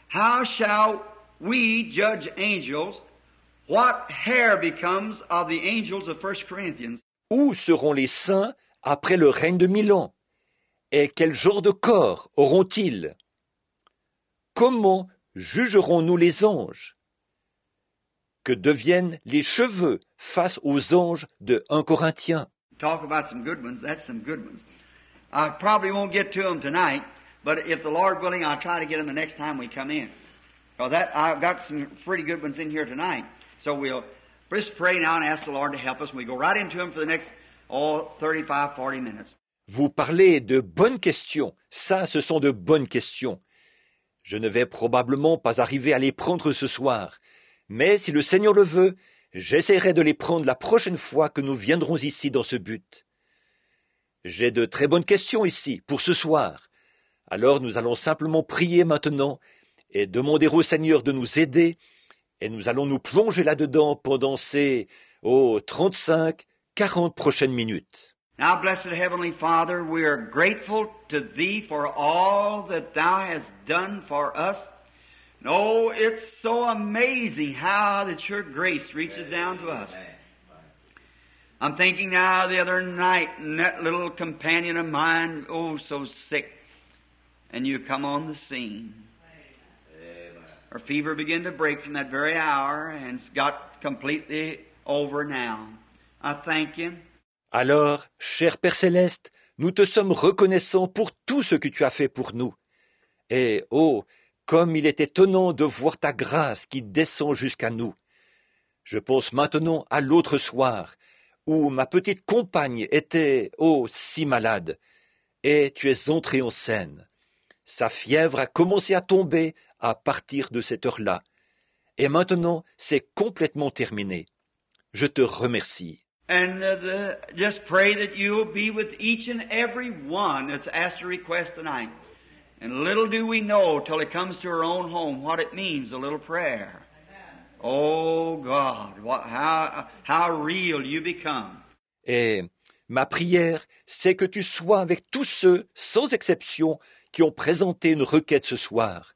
How shall we judge angels? What hair becomes of the angels of 1 Corinthians? Où seront les saints après le règne de 1000 ans? Et quel genre de corps auront-ils? Comment jugerons-nous les anges? Que deviennent les cheveux face aux anges de 1 Corinthiens? Talk about some good ones. That's some good ones. I probably won't get to them tonight, but if the Lord willing, I'll try to get them the next time we come in. I've got some pretty good ones in here tonight. So we'll just pray now and ask the Lord to help us. We go right into them for the next, 35, 40 minutes. Vous parlez de bonnes questions. Ça, ce sont de bonnes questions. Je ne vais probablement pas arriver à les prendre ce soir. Mais si le Seigneur le veut, j'essaierai de les prendre la prochaine fois que nous viendrons ici dans ce but. J'ai de très bonnes questions ici, pour ce soir. Alors nous allons simplement prier maintenant et demander au Seigneur de nous aider, et nous allons nous plonger là-dedans pendant ces 35, 40 prochaines minutes. Now, blessed Heavenly Father, we are grateful to Thee for all that Thou hast done for us. And oh, it's so amazing how that Your grace reaches down to us. I'm thinking now the other night, and that little companion of mine, so sick, and you come on the scene. Her fever began to break from that very hour, and it's got completely over now. I thank You. Alors, cher Père Céleste, nous te sommes reconnaissants pour tout ce que tu as fait pour nous. Et, comme il est étonnant de voir ta grâce qui descend jusqu'à nous. Je pense maintenant à l'autre soir, où ma petite compagne était, si malade, et tu es entré en scène. Sa fièvre a commencé à tomber à partir de cette heure-là. Et maintenant, c'est complètement terminé. Je te remercie. And just pray that you'll be with each and every one that's asked a request tonight. And little do we know till it comes to our own home what it means, a little prayer. Oh God, how real you become. Et ma prière, c'est que tu sois avec tous ceux, sans exception, qui ont présenté une requête ce soir.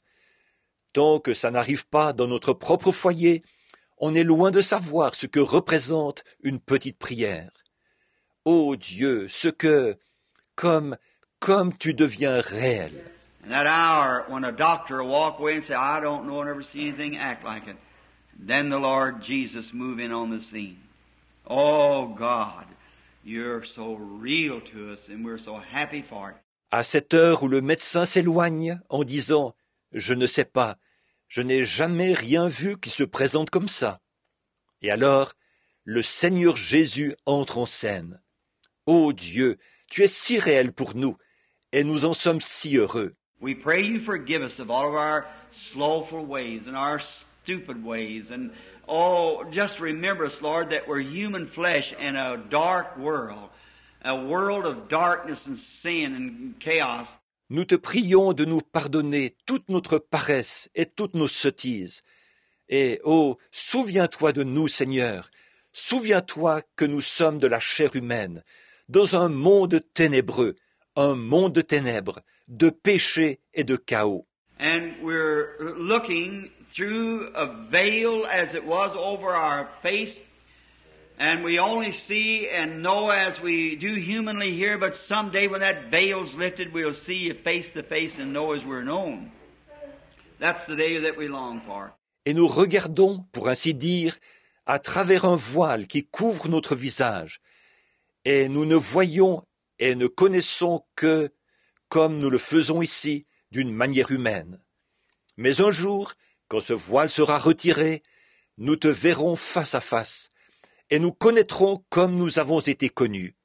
Tant que ça n'arrive pas dans notre propre foyer, on est loin de savoir ce que représente une petite prière. Ô Dieu, comme tu deviens réel. In that hour, when a doctor will walk away and say, I don't know, I never see anything act like it. Then the Lord Jesus move in on the scene. Oh God, you're so real to us and we're so happy for it. À cette heure où le médecin s'éloigne en disant « Je ne sais pas, je n'ai jamais rien vu qui se présente comme ça. » Et alors, le Seigneur Jésus entre en scène. Ô Dieu, tu es si réel pour nous, et nous en sommes si heureux. We pray you forgive us of all of our slowful ways and our stupid ways. And just remember us, Lord, that we're human flesh in a dark world. A world of darkness and sin and chaos. Nous te prions de nous pardonner toute notre paresse et toutes nos sottises. Et, souviens-toi de nous, Seigneur. Souviens-toi que nous sommes de la chair humaine, dans un monde ténébreux, un monde de ténèbres, de péché et de chaos. And we're looking through a veil as it was over our face. And we only see and know as we do humanly here, but someday when that veil's lifted, we'll see you face to face and know as we're known. That's the day that we long for. Et nous regardons, pour ainsi dire, à travers un voile qui couvre notre visage. Et nous ne voyons et ne connaissons que, comme nous le faisons ici, d'une manière humaine. Mais un jour, quand ce voile sera retiré, nous te verrons face à face. Et nous connaîtrons comme nous avons été connus.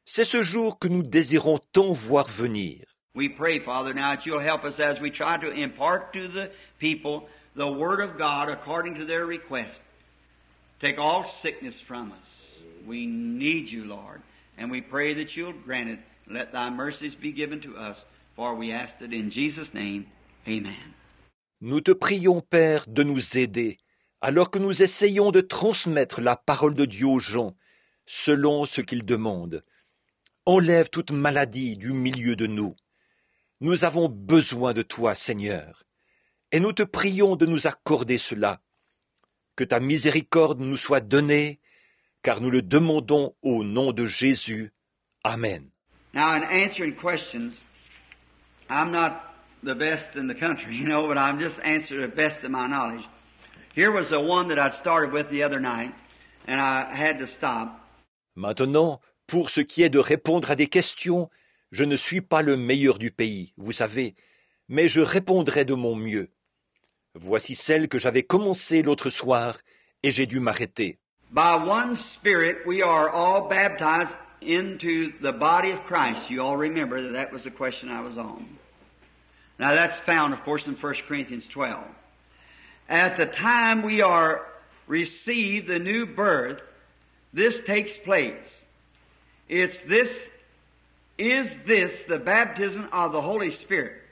C'est ce jour que nous désirons tant voir venir. We pray, Father, now that you'll help us as we try to impart to the people the Word of God according to their request. Take all sickness from us. We need you, Lord, and we pray that you'll grant it. Let thy mercies be given to us, for we ask it in Jesus' name. Amen. Nous te prions, Père, de nous aider, alors que nous essayons de transmettre la parole de Dieu aux gens, selon ce qu'ils demandent. Enlève toute maladie du milieu de nous. Nous avons besoin de toi, Seigneur, et nous te prions de nous accorder cela. Que ta miséricorde nous soit donnée, car nous le demandons au nom de Jésus. Amen. Now, in answering questions, I'm not the best in the country, but I'm just answering the best of my knowledge. Here was the one that I started with the other night, and I had to stop. Maintenant, pour ce qui est de répondre à des questions, je ne suis pas le meilleur du pays, vous savez, mais je répondrai de mon mieux. Voici celle que j'avais commencée l'autre soir, et j'ai dû m'arrêter. By one Spirit we are all baptized into the body of Christ. You all remember that was the question I was on. Now that's found, of course, in 1 Corinthians 12. At the time we are received the new birth, this takes place. Is this the baptism of the Holy Spirit?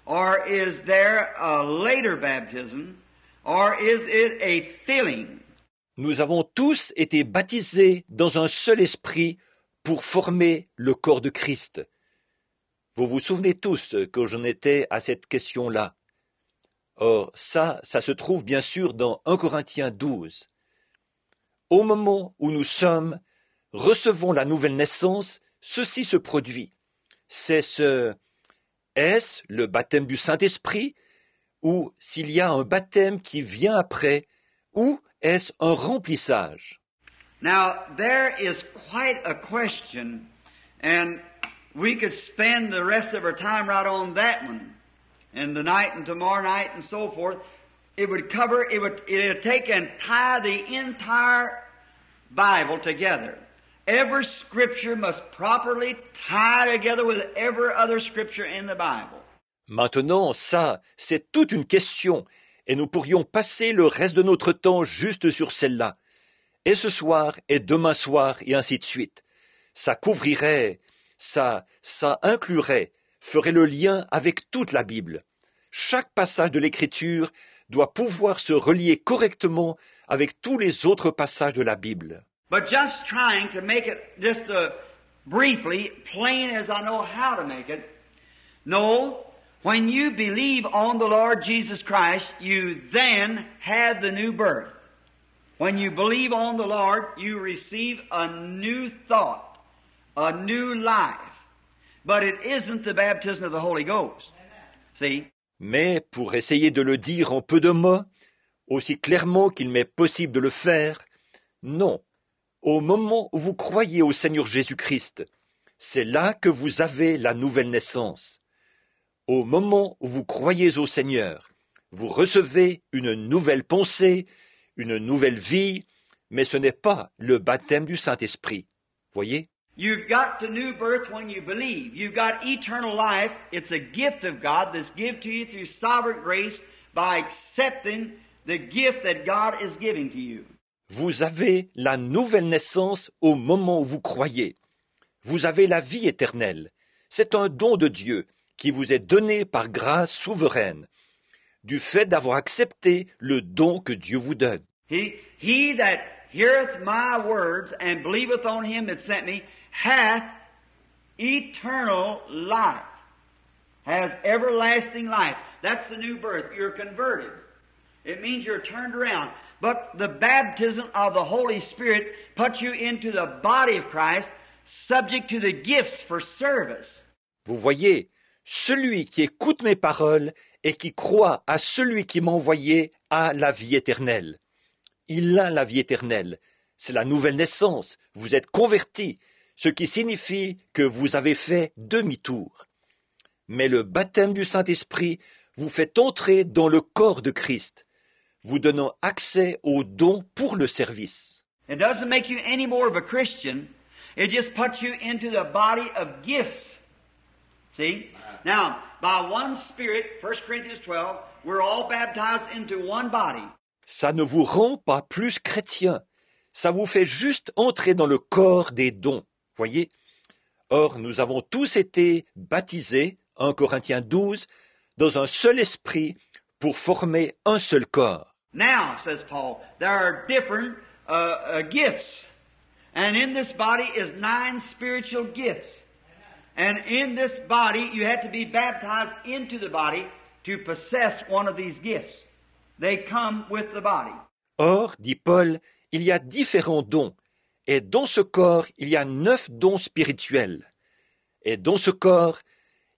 Or is there a later baptism? Or is it a filling? Nous avons tous été baptisés dans un seul esprit pour former le corps de Christ. Vous vous souvenez tous que j'en étais à cette question-là. Or, ça se trouve bien sûr dans 1 Corinthiens 12. Au moment où nous recevons la nouvelle naissance, ceci se produit. Est-ce le baptême du Saint-Esprit, ou s'il y a un baptême qui vient après, ou est-ce un remplissage? Now, there is quite a question, and we could spend the rest of our time right on that one, and tonight and tomorrow night and so forth. It would take and tie the entire Bible together. Every scripture must properly tie together with every other scripture in the Bible. Maintenant, ça, c'est toute une question, et nous pourrions passer le reste de notre temps juste sur celle-là. Et ce soir, et demain soir, et ainsi de suite. Ça couvrirait, ça inclurait, ferait le lien avec toute la Bible. Chaque passage de l'Écriture doit pouvoir se relier correctement avec tous les autres passages de la Bible. But just trying to make it just briefly, plain as I know how to make it. No, when you believe on the Lord Jesus Christ, you then have the new birth. When you believe on the Lord, you receive a new thought, a new life. But it isn't the baptism of the Holy Ghost. See? Mais pour essayer de le dire en peu de mots, aussi clairement qu'il m'est possible de le faire, non. Au moment où vous croyez au Seigneur Jésus-Christ, c'est là que vous avez la nouvelle naissance. Au moment où vous croyez au Seigneur, vous recevez une nouvelle pensée, une nouvelle vie, mais ce n'est pas le baptême du Saint-Esprit. Voyez? You've got the new birth when you believe. You've got eternal life. It's a gift of God that's given to you through sovereign grace by accepting the gift that God is giving to you. Vous avez la nouvelle naissance au moment où vous croyez. Vous avez la vie éternelle. C'est un don de Dieu qui vous est donné par grâce souveraine, du fait d'avoir accepté le don que Dieu vous donne. He that heareth my words and believeth on him that sent me hath eternal life, has everlasting life. That's the new birth. You're converted. It means you're turned around. But the baptism of the Holy Spirit puts you into the body of Christ, subject to the gifts for service. Vous voyez, celui qui écoute mes paroles et qui croit à celui qui m'a envoyé a la vie éternelle. Il a la vie éternelle. C'est la nouvelle naissance. Vous êtes convertis, ce qui signifie que vous avez fait demi-tour. Mais le baptême du Saint-Esprit vous fait entrer dans le corps de Christ, vous donnant accès aux dons pour le service. It doesn't make you any more of a Christian. It just puts you into the body of gifts. See? Now, by one Spirit, 1 Corinthians 12, we're all baptized into one body. Ça ne vous rend pas plus chrétien. Ça vous fait juste entrer dans le corps des dons. Voyez? Or, nous avons tous été baptisés, 1 Corinthiens 12, dans un seul esprit pour former un seul corps. Now, says Paul, there are different gifts. And in this body is 9 spiritual gifts. And in this body, you have to be baptized into the body to possess one of these gifts. They come with the body. Or, dit Paul, il y a différents dons. Et dans ce corps, il y a 9 dons spirituels. Et dans ce corps,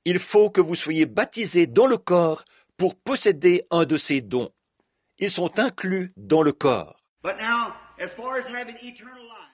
Il faut que vous soyez baptisés dans le corps pour posséder un de ces dons. Ils sont inclus dans le corps. But now, as far as having eternal life,